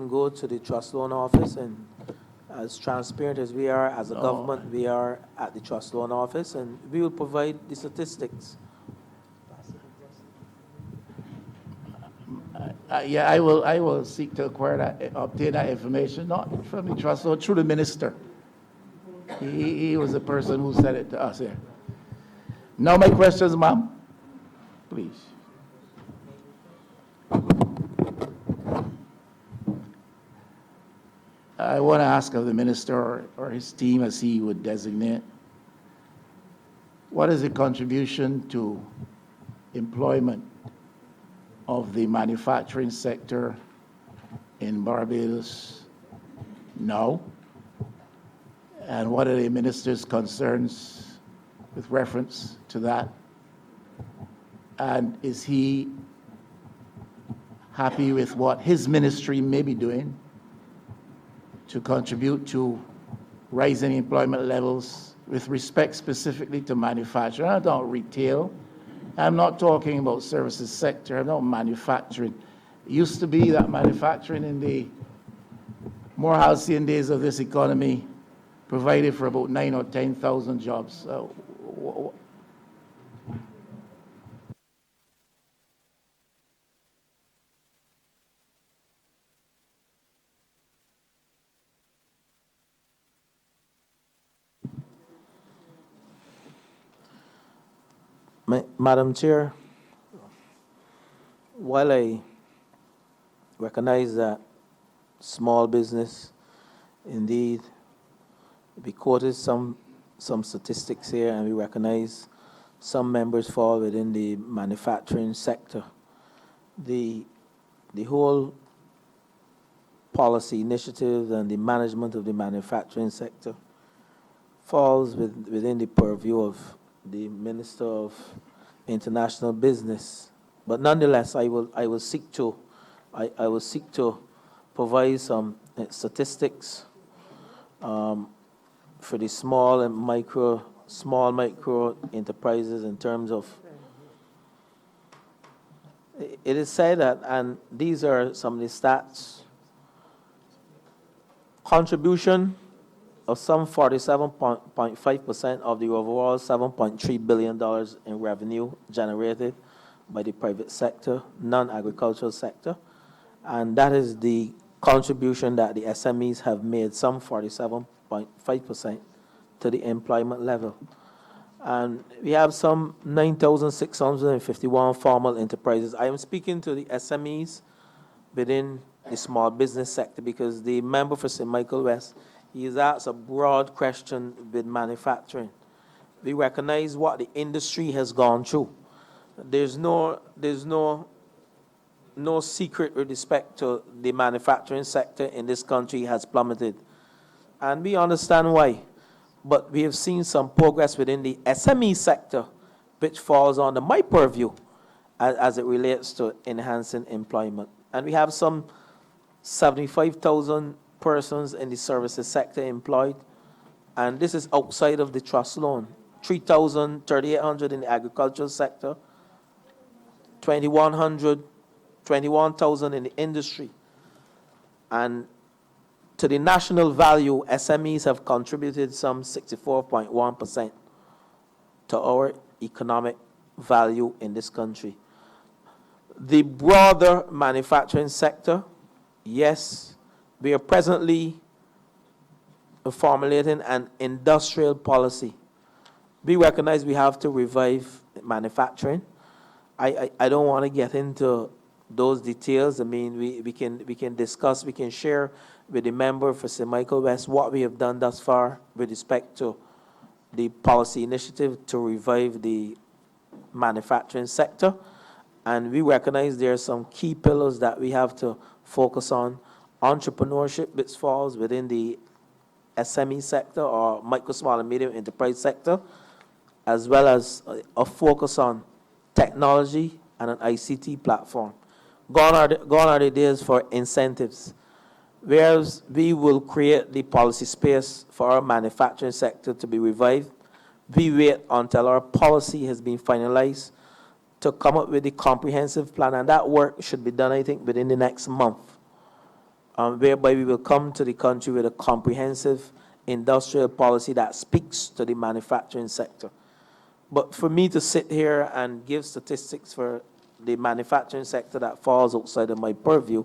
go to the trust loan office, and as transparent as we are as a government, we are at the trust loan office, and we will provide the statistics. Yeah, I will seek to acquire that, obtain that information, not from the trust loan, through the minister. He was the person who said it to us here. Now my questions, ma'am, please. I want to ask of the minister or his team, as he would designate, what is the contribution to employment of the manufacturing sector in Barbados now? And what are the minister's concerns with reference to that? And is he happy with what his ministry may be doing to contribute to rising employment levels with respect specifically to manufacturing? I don't retail. I'm not talking about services sector. I'm not manufacturing. It used to be that manufacturing in the more halcyon days of this economy provided for about 9,000 or 10,000 jobs. Madam Chair, while I recognize that small business, indeed, we quoted some statistics here, and we recognize some members fall within the manufacturing sector. The whole policy initiative and the management of the manufacturing sector falls within the purview of the Minister of International Business. But nonetheless, I will seek to provide some statistics for the small micro enterprises in terms of. It is said that, and these are some of the stats, contribution of some 47.5% of the overall $7.3 billion in revenue generated by the private sector, non-agricultural sector. And that is the contribution that the SMEs have made, some 47.5% to the employment level. And we have some 9,651 formal enterprises. I am speaking to the SMEs within the small business sector, because the member for St. Michael West, he has asked a broad question with manufacturing. We recognize what the industry has gone through. There's no secret with respect to the manufacturing sector in this country has plummeted. And we understand why. But we have seen some progress within the SME sector, which falls under my purview as it relates to enhancing employment. And we have some 75,000 persons in the services sector employed, and this is outside of the trust loan. 3,800 in the agricultural sector, 21,000 in the industry. And to the national value, SMEs have contributed some 64.1% to our economic value in this country. The broader manufacturing sector, yes, we are presently formulating an industrial policy. We recognize we have to revive manufacturing. I don't want to get into those details. I mean, we can discuss, we can share with the member for St. Michael West what we have done thus far with respect to the policy initiative to revive the manufacturing sector. And we recognize there are some key pillars that we have to focus on. Entrepreneurship, which falls within the SME sector or micro, small, and medium enterprise sector, as well as a focus on technology and an ICT platform. Gone are the days for incentives, whereas we will create the policy space for our manufacturing sector to be revived. We wait until our policy has been finalized to come up with the comprehensive plan, and that work should be done, I think, within the next month, whereby we will come to the country with a comprehensive industrial policy that speaks to the manufacturing sector. But for me to sit here and give statistics for the manufacturing sector that falls outside of my purview,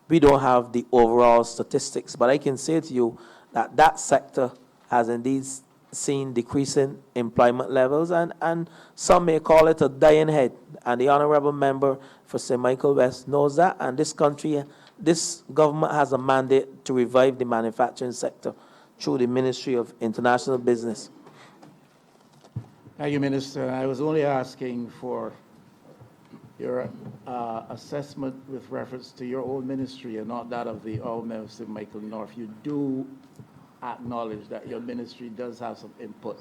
we don't have the overall statistics. But I can say to you that that sector has indeed seen decreasing employment levels, and some may call it a dying head. And the honorable member for St. Michael West knows that, and this country, this government has a mandate to revive the manufacturing sector through the Ministry of International Business. Thank you, Minister. I was only asking for your assessment with reference to your own ministry and not that of the Alderman of St. Michael North. You do acknowledge that your ministry does have some input.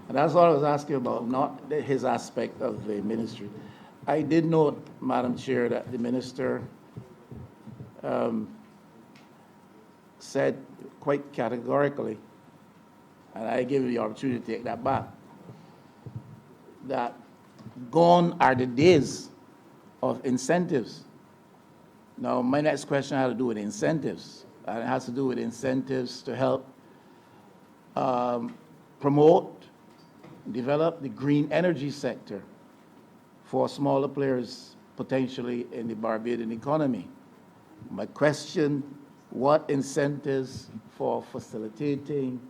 And that's all I was asking about, not his aspect of the ministry. I did note, Madam Chair, that the minister said quite categorically, and I give you the opportunity to take that back, that gone are the days of incentives. Now, my next question had to do with incentives. And it has to do with incentives to help promote, develop the green energy sector for smaller players potentially in the Barbadian economy. My question, what incentives for facilitating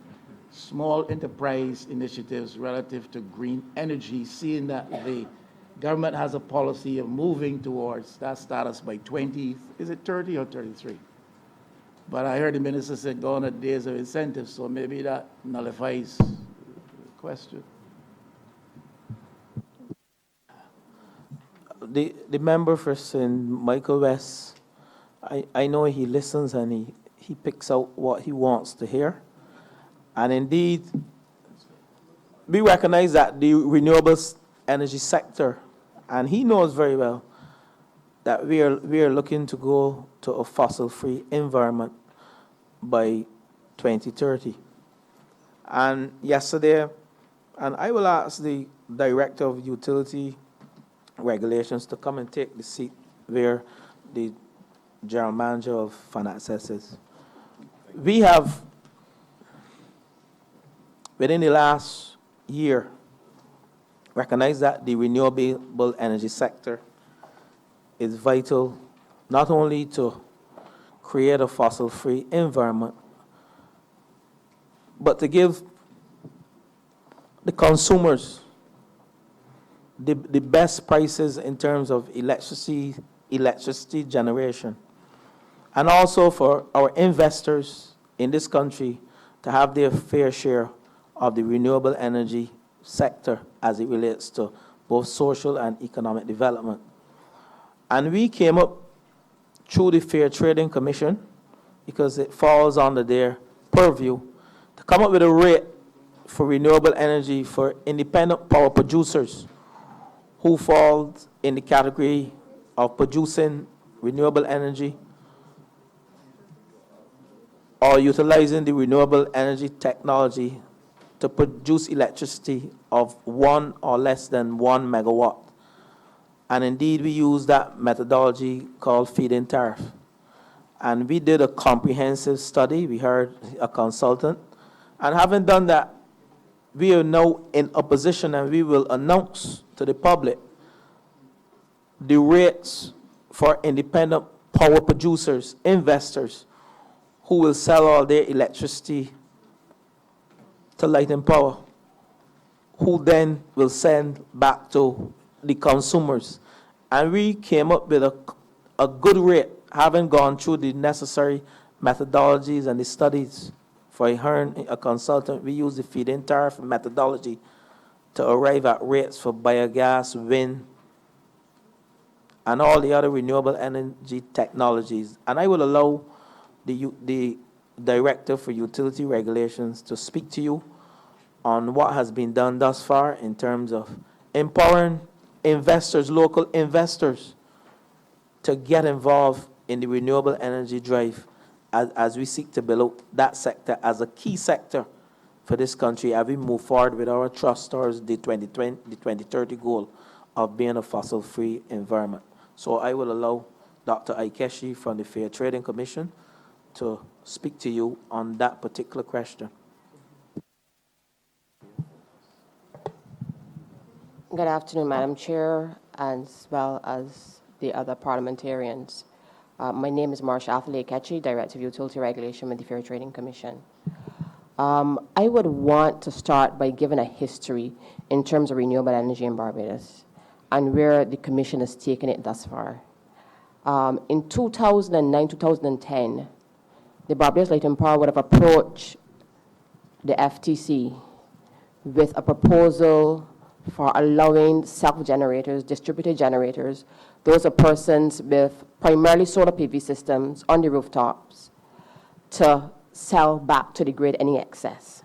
small enterprise initiatives relative to green energy, seeing that the government has a policy of moving towards that status by 20, is it 30 or 33? But I heard the minister said gone are days of incentives, so maybe that nullifies the question. The member for St. Michael West, I know he listens and he picks out what he wants to hear. And indeed, we recognize that the renewable energy sector, and he knows very well that we are looking to go to a fossil-free environment by 2030. And yesterday, and I will ask the Director of Utility Regulations to come and take the seat where the General Manager of Finance is. We have, within the last year, recognized that the renewable energy sector is vital not only to create a fossil-free environment, but to give the consumers the best prices in terms of electricity generation, and also for our investors in this country to have their fair share of the renewable energy sector as it relates to both social and economic development. And we came up through the Fair Trading Commission, because it falls under their purview, to come up with a rate for renewable energy for independent power producers who fall in the category of producing renewable energy or utilizing the renewable energy technology to produce electricity of 1 or less than 1 megawatt. And indeed, we use that methodology called feed-in tariff. And we did a comprehensive study. We hired a consultant. And having done that, we are now in a position, and we will announce to the public the rates for independent power producers, investors, who will sell all their electricity to Light and Power, who then will send back to the consumers. And we came up with a good rate, having gone through the necessary methodologies and the studies for hiring a consultant. We use the feed-in tariff methodology to arrive at rates for biogas, wind, and all the other renewable energy technologies. And I will allow the Director for Utility Regulations to speak to you on what has been done thus far in terms of empowering investors, local investors, to get involved in the renewable energy drive as we seek to build that sector as a key sector for this country as we move forward with our trust towards the 2030 goal of being a fossil-free environment. So I will allow Dr. Aikeshi from the Fair Trading Commission to speak to you on that particular question. Good afternoon, Madam Chair, as well as the other parliamentarians. My name is Marsha Aikeshi, Director of Utility Regulation with the Fair Trading Commission. I would want to start by giving a history in terms of renewable energy in Barbados and where the Commission has taken it thus far. In 2009, 2010, the Barbados Light and Power would have approached the FTC with a proposal for allowing self-generators, distributed generators, those are persons with primarily solar PV systems on the rooftops, to sell back to the grid any excess.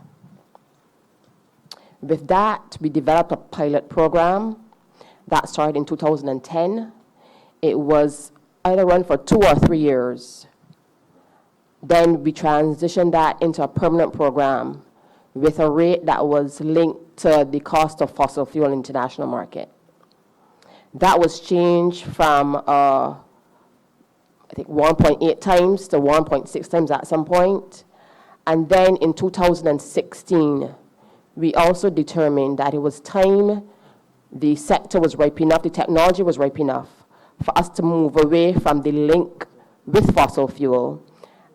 With that, we developed a pilot program that started in 2010. It was either run for 2 or 3 years. Then we transitioned that into a permanent program with a rate that was linked to the cost of fossil fuel international market. That was changed from, I think, 1.8 times to 1.6 times at some point. And then in 2016, we also determined that it was time, the sector was ripe enough, the technology was ripe enough for us to move away from the link with fossil fuel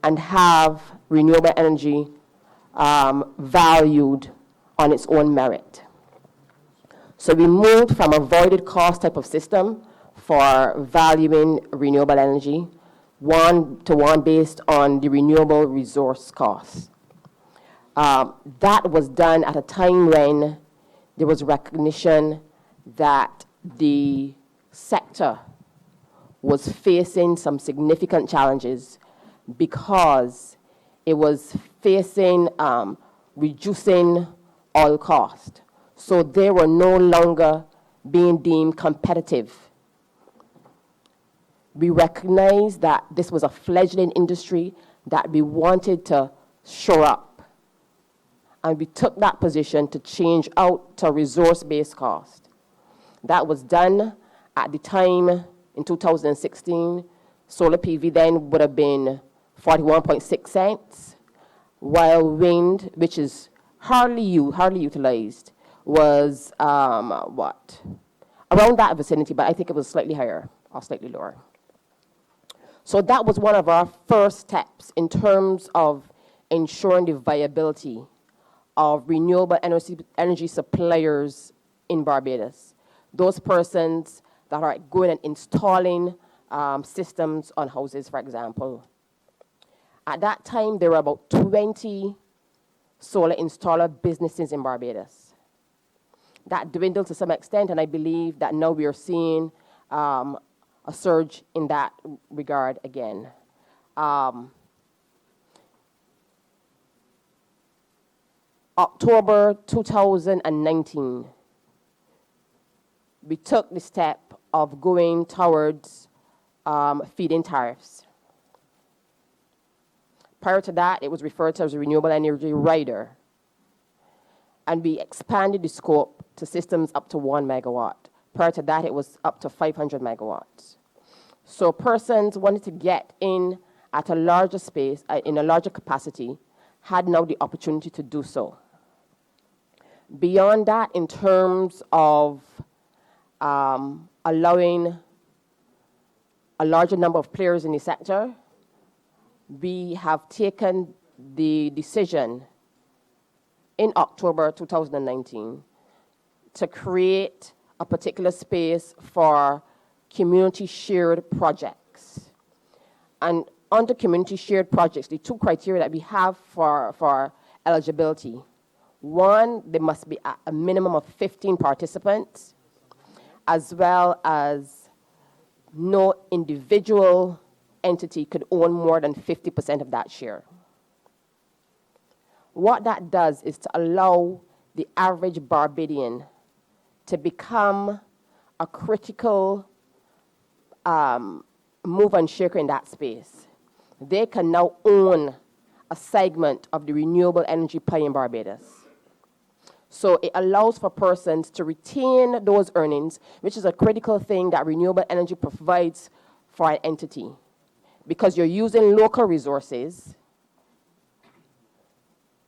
and have renewable energy valued on its own merit. So we moved from a voided cost type of system for valuing renewable energy, one based on the renewable resource cost. That was done at a time when there was recognition that the sector was facing some significant challenges because it was facing reducing oil cost. So they were no longer being deemed competitive. We recognized that this was a fledgling industry that we wanted to shore up. And we took that position to change out to resource-based cost. That was done at the time in 2016. Solar PV then would have been 41.6 cents, while wind, which is hardly utilized, was around that vicinity, but I think it was slightly higher or slightly lower. So that was one of our first steps in terms of ensuring the viability of renewable energy suppliers in Barbados. Those persons that are going and installing systems on houses, for example. At that time, there were about 20 solar installer businesses in Barbados. That dwindled to some extent, and I believe that now we are seeing a surge in that regard again. October 2019, we took the step of going towards feed-in tariffs. Prior to that, it was referred to as a renewable energy rider. And we expanded the scope to systems up to 1 megawatt. Prior to that, it was up to 500 megawatts. So persons wanted to get in at a larger space, in a larger capacity, had now the opportunity to do so. Beyond that, in terms of allowing a larger number of players in the sector, we have taken the decision in October 2019 to create a particular space for community shared projects. And under community shared projects, the two criteria that we have for eligibility. One, there must be a minimum of 15 participants, as well as no individual entity could own more than 50% of that share. What that does is to allow the average Barbadian to become a critical mover and shaker in that space. They can now own a segment of the renewable energy pie in Barbados. So it allows for persons to retain those earnings, which is a critical thing that renewable energy provides for an entity. Because you're using local resources,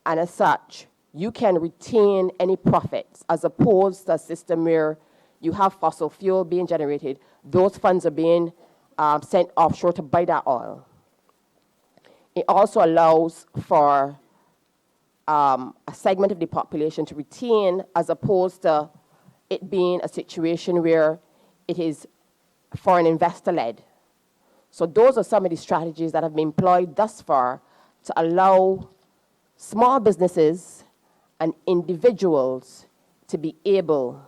and as such, you can retain any profits, as opposed to a system where you have fossil fuel being generated, those funds are being sent offshore to buy that oil. It also allows for a segment of the population to retain, as opposed to it being a situation where it is foreign investor-led. So those are some of the strategies that have been employed thus far to allow small businesses and individuals to be able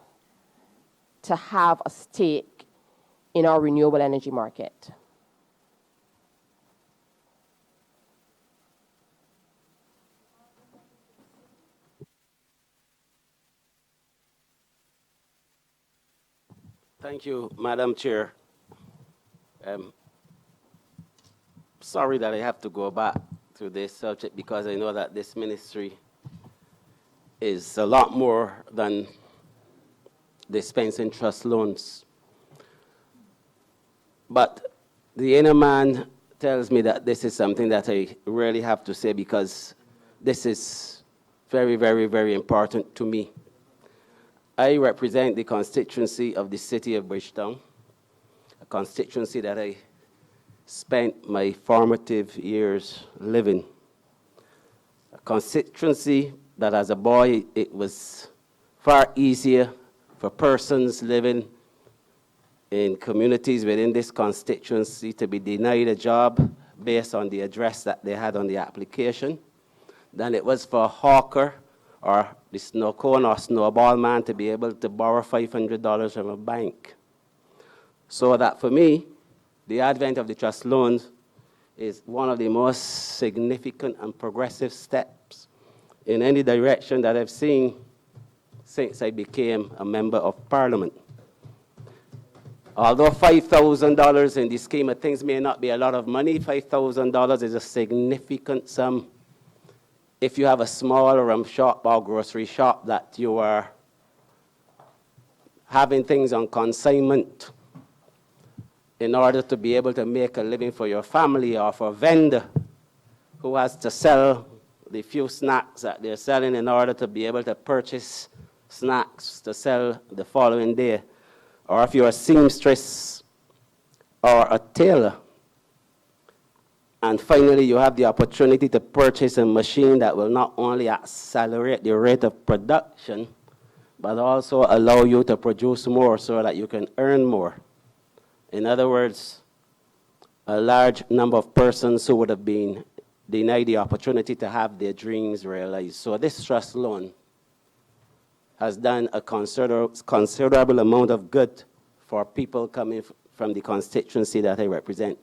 to have a stake in our renewable energy market. Thank you, Madam Chair. Sorry that I have to go back to this subject because I know that this ministry is a lot more than dispensing trust loans. But the inner man tells me that this is something that I really have to say because this is very, very, very important to me. I represent the constituency of the city of Bridgetown, a constituency that I spent my formative years living. A constituency that as a boy, it was far easier for persons living in communities within this constituency to be denied a job based on the address that they had on the application than it was for a hawker or the snow cone or snowball man to be able to borrow $500 from a bank. So that for me, the advent of the trust loans is one of the most significant and progressive steps in any direction that I've seen since I became a member of Parliament. Although $5,000 in the scheme of things may not be a lot of money, $5,000 is a significant sum if you have a small shop or grocery shop that you are having things on consignment in order to be able to make a living for your family, or for a vendor who has to sell the few snacks that they're selling in order to be able to purchase snacks to sell the following day. Or if you're a seamstress or a tailor, and finally you have the opportunity to purchase a machine that will not only accelerate the rate of production, but also allow you to produce more so that you can earn more. In other words, a large number of persons who would have been denied the opportunity to have their dreams realized. So this trust loan has done a considerable amount of good for people coming from the constituency that I represent.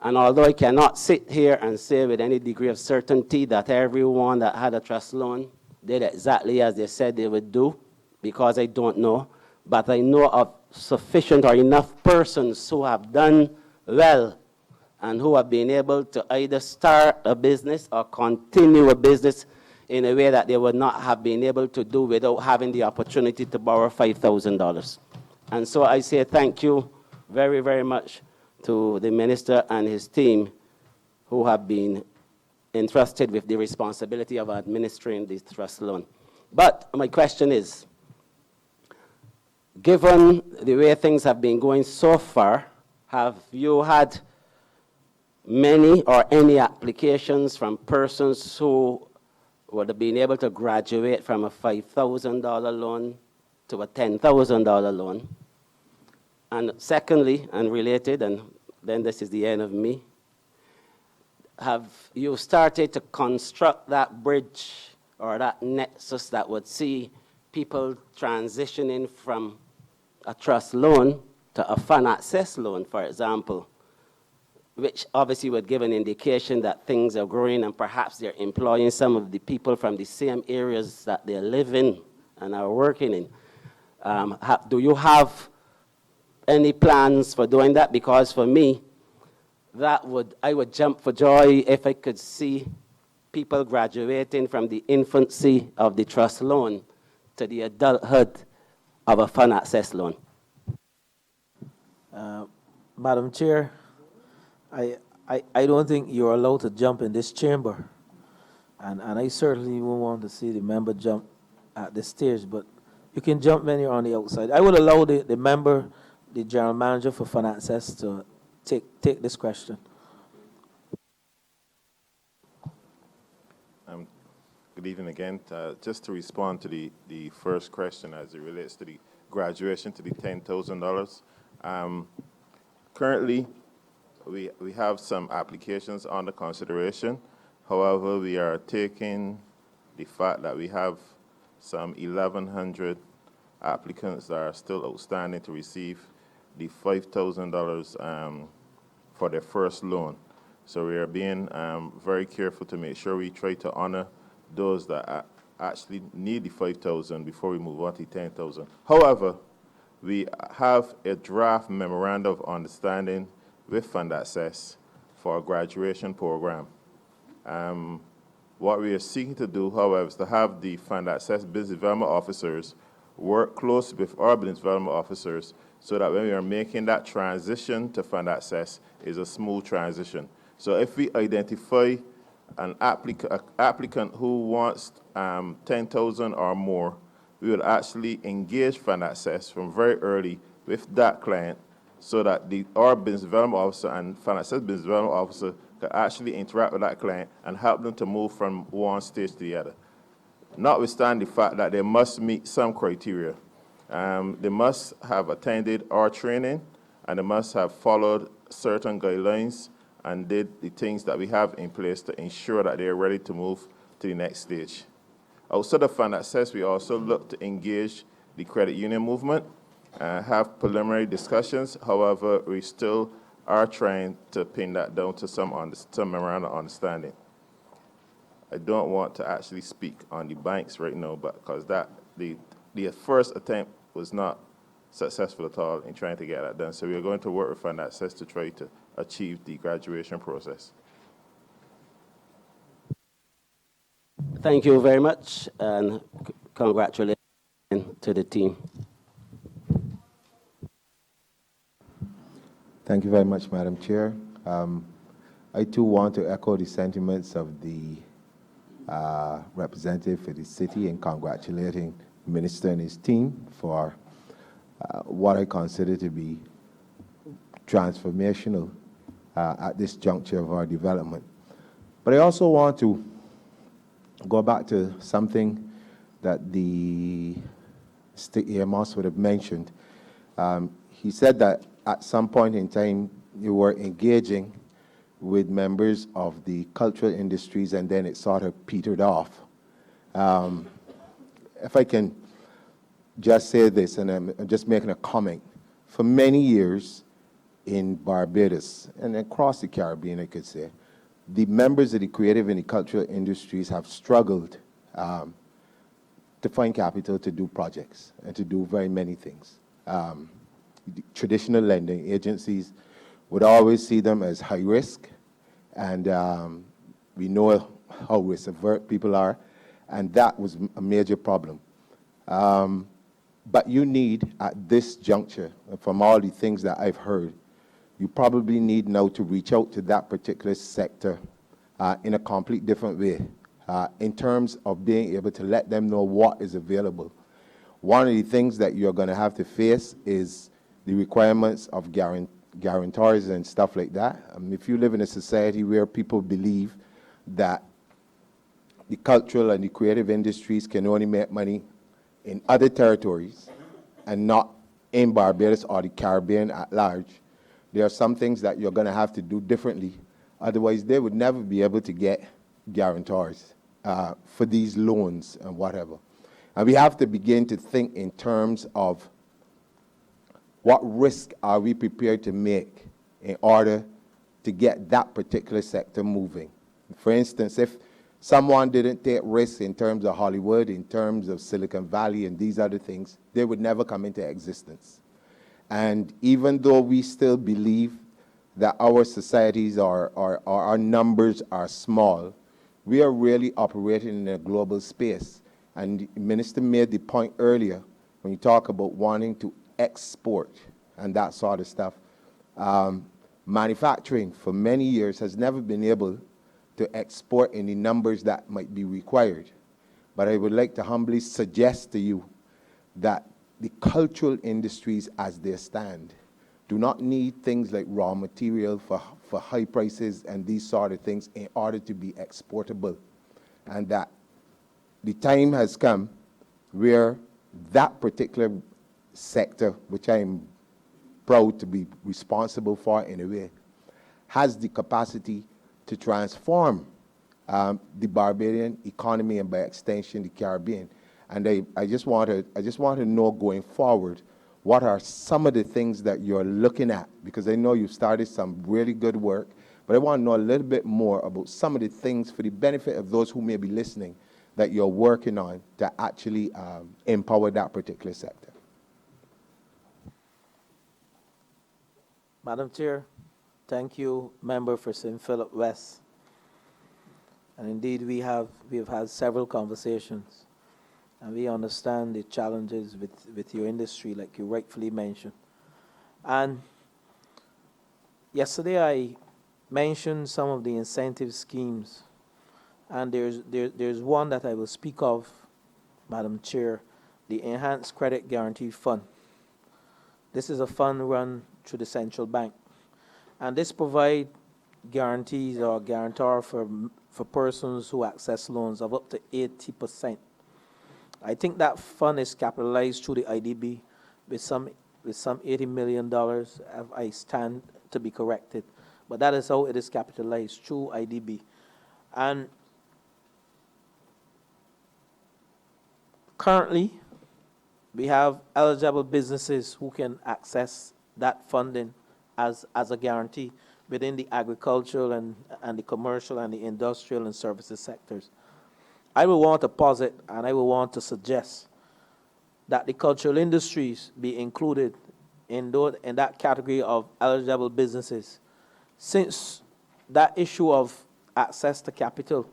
And although I cannot sit here and say with any degree of certainty that everyone that had a trust loan did exactly as they said they would do, because I don't know, but I know of sufficient or enough persons who have done well and who have been able to either start a business or continue a business in a way that they would not have been able to do without having the opportunity to borrow $5,000. And so I say thank you very, very much to the minister and his team who have been entrusted with the responsibility of administering this trust loan. But my question is, given the way things have been going so far, have you had many or any applications from persons who would have been able to graduate from a $5,000 loan to a $10,000 loan? And secondly, and related, and then this is the end of me, have you started to construct that bridge or that nexus that would see people transitioning from a trust loan to a fund access loan, for example, which obviously would give an indication that things are growing and perhaps they're employing some of the people from the same areas that they live in and are working in. Do you have any plans for doing that? Because for me, I would jump for joy if I could see people graduating from the infancy of the trust loan to the adulthood of a fund access loan. Madam Chair, I don't think you're allowed to jump in this chamber. And I certainly won't want to see the member jump at the stage, but you can jump when you're on the outside. I would allow the member, the general manager for fund access, to take this question. Good evening again. Just to respond to the first question as it relates to the graduation to the $10,000. Currently, we have some applications under consideration. However, we are taking the fact that we have some 1,100 applicants that are still outstanding to receive the $5,000 for their first loan. So we are being very careful to make sure we try to honor those that actually need the $5,000 before we move on to $10,000. However, we have a draft memorandum of understanding with Fund Access for a graduation program. What we are seeking to do, however, is to have the Fund Access business development officers work closely with our business development officers so that when we are making that transition to Fund Access, is a smooth transition. So if we identify an applicant who wants 10,000 or more, we will actually engage Fund Access from very early with that client so that our business development officer and Fund Access business development officer can actually interact with that client and help them to move from one stage to the other. Notwithstanding the fact that they must meet some criteria. They must have attended our training and they must have followed certain guidelines and did the things that we have in place to ensure that they are ready to move to the next stage. Outside of Fund Access, we also look to engage the credit union movement, have preliminary discussions. However, we still are trying to pin that down to some memorandum of understanding. I don't want to actually speak on the banks right now, but because the first attempt was not successful at all in trying to get that done. So we are going to work with Fund Access to try to achieve the graduation process. Thank you very much, and congratulations to the team. Thank you very much, Madam Chair. I too want to echo the sentiments of the representative for the city in congratulating the Minister and his team for what I consider to be transformational at this juncture of our development. But I also want to go back to something that the State Amos would have mentioned. He said that at some point in time you were engaging with members of the cultural industries and then it sort of petered off. If I can just say this, and I'm just making a comment. For many years in Barbados and across the Caribbean, I could say, the members of the creative and the cultural industries have struggled to find capital to do projects and to do very many things. Traditional lending agencies would always see them as high risk, and we know how risk averse people are, and that was a major problem. But you need, at this juncture, from all the things that I've heard, you probably need now to reach out to that particular sector in a complete different way, in terms of being able to let them know what is available. One of the things that you're going to have to face is the requirements of guarantors and stuff like that. If you live in a society where people believe that the cultural and the creative industries can only make money in other territories and not in Barbados or the Caribbean at large, there are some things that you're going to have to do differently Otherwise, they would never be able to get guarantors for these loans and whatever. And we have to begin to think in terms of what risk are we prepared to make in order to get that particular sector moving. For instance, if someone didn't take risks in terms of Hollywood, in terms of Silicon Valley and these other things, they would never come into existence. And even though we still believe that our societies or our numbers are small, we are really operating in a global space. And the Minister made the point earlier when you talk about wanting to export and that sort of stuff. Manufacturing for many years has never been able to export in the numbers that might be required. But I would like to humbly suggest to you that the cultural industries as they stand do not need things like raw material for high prices and these sort of things in order to be exportable. And that the time has come where that particular sector, which I am proud to be responsible for in a way, has the capacity to transform the Barbadian economy and by extension the Caribbean. And I just want to know going forward, what are some of the things that you're looking at? Because I know you've started some really good work, but I want to know a little bit more about some of the things for the benefit of those who may be listening that you're working on to actually empower that particular sector. Madam Chair, thank you, member for St. Philip West. And indeed, we've had several conversations, and we understand the challenges with your industry, like you rightfully mentioned. And yesterday, I mentioned some of the incentive schemes, and there's one that I will speak of, Madam Chair, the Enhanced Credit Guarantee Fund. This is a fund run through the central bank, and this provides guarantees or guarantor for persons who access loans of up to 80%. I think that fund is capitalized through the IDB with some $80 million, if I stand to be corrected. But that is how it is capitalized, through IDB. And currently, we have eligible businesses who can access that funding as a guarantee within the agricultural and the commercial and the industrial and services sectors. I will want to posit and I will want to suggest that the cultural industries be included in that category of eligible businesses, since that issue of access to capital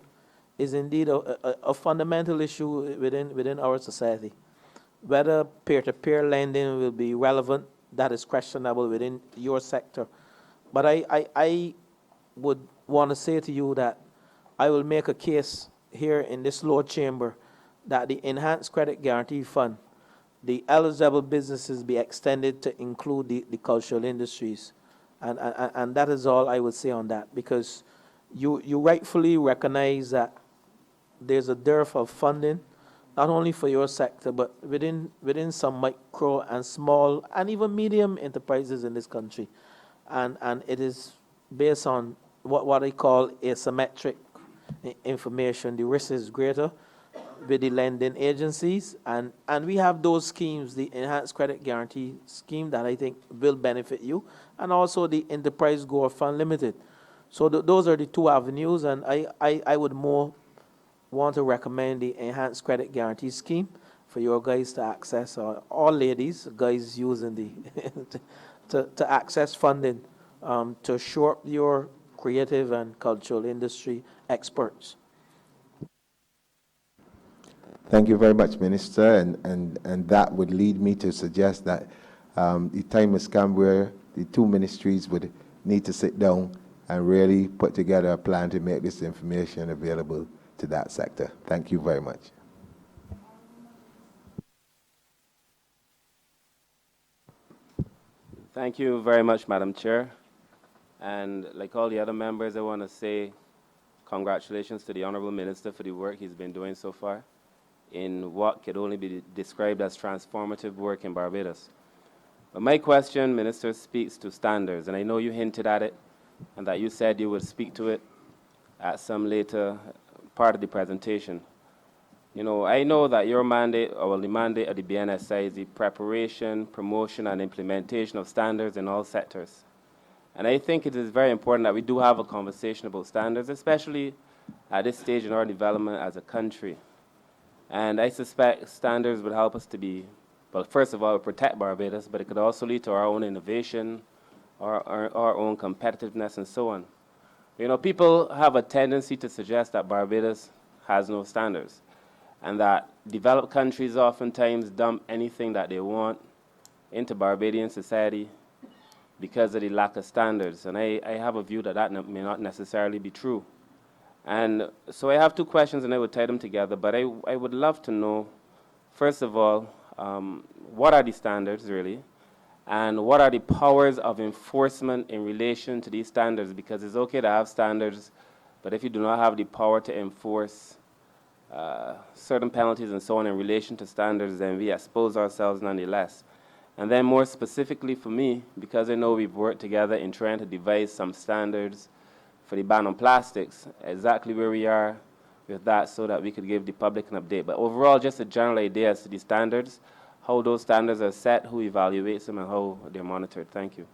is indeed a fundamental issue within our society. Whether peer-to-peer lending will be relevant, that is questionable within your sector. But I would want to say to you that I will make a case here in this Lord Chamber that the Enhanced Credit Guarantee Fund, the eligible businesses be extended to include the cultural industries. And that is all I would say on that, because you rightfully recognize that there's a dearth of funding, not only for your sector, but within some micro and small and even medium enterprises in this country. And it is based on what I call asymmetric information. The risk is greater with the lending agencies, and we have those schemes, the Enhanced Credit Guarantee Scheme that I think will benefit you, and also the Enterprise Grower Fund Limited. So those are the two avenues, and I would more want to recommend the Enhanced Credit Guarantee Scheme for your guys to access, or all ladies, guys using the to access funding to shore up your creative and cultural industry experts. Thank you very much, Minister, and that would lead me to suggest that the time has come where the two ministries would need to sit down and really put together a plan to make this information available to that sector. Thank you very much. Thank you very much, Madam Chair. And like all the other members, I want to say congratulations to the Honorable Minister for the work he's been doing so far in what could only be described as transformative work in Barbados. But my question, Minister, speaks to standards, and I know you hinted at it, and that you said you would speak to it at some later part of the presentation. You know, I know that your mandate, or the mandate of the BNSI, is the preparation, promotion, and implementation of standards in all sectors. And I think it is very important that we do have a conversation about standards, especially at this stage in our development as a country. And I suspect standards would help us to be, well, first of all, protect Barbados, but it could also lead to our own innovation, our own competitiveness, and so on. You know, people have a tendency to suggest that Barbados has no standards, and that developed countries oftentimes dump anything that they want into Barbadian society because of the lack of standards. And I have a view that that may not necessarily be true. And so I have two questions, and I would tie them together, but I would love to know, first of all, what are the standards, really? And what are the powers of enforcement in relation to these standards? Because it's okay to have standards, but if you do not have the power to enforce certain penalties and so on in relation to standards, then we expose ourselves nonetheless. And then more specifically for me, because I know we've worked together in trying to devise some standards for the ban on plastics, exactly where we are with that so that we could give the public an update. But overall, just a general idea as to the standards, how those standards are set, who evaluates them, and how they're monitored. Thank you.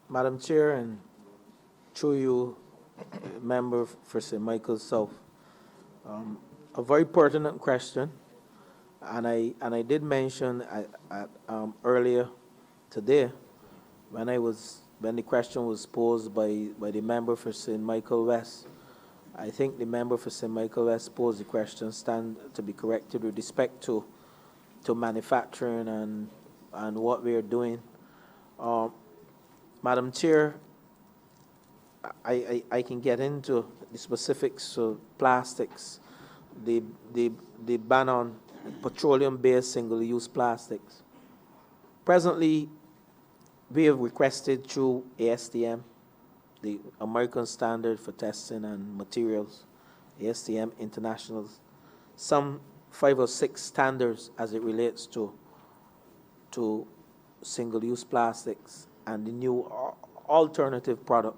Madam Chair, and through you, member for St. Michael's South, a very pertinent question, and I did mention earlier today when the question was posed by the member for St. Michael West. I think the member for St. Michael West posed the question, stand to be corrected with respect to manufacturing and what we are doing. Madam Chair, I can get into the specifics of plastics, the ban on petroleum-based single-use plastics. Presently, we have requested through ASTM, the American Standard for Testing and Materials, ASTM International, some 5 or 6 standards as it relates to single-use plastics and the new alternative products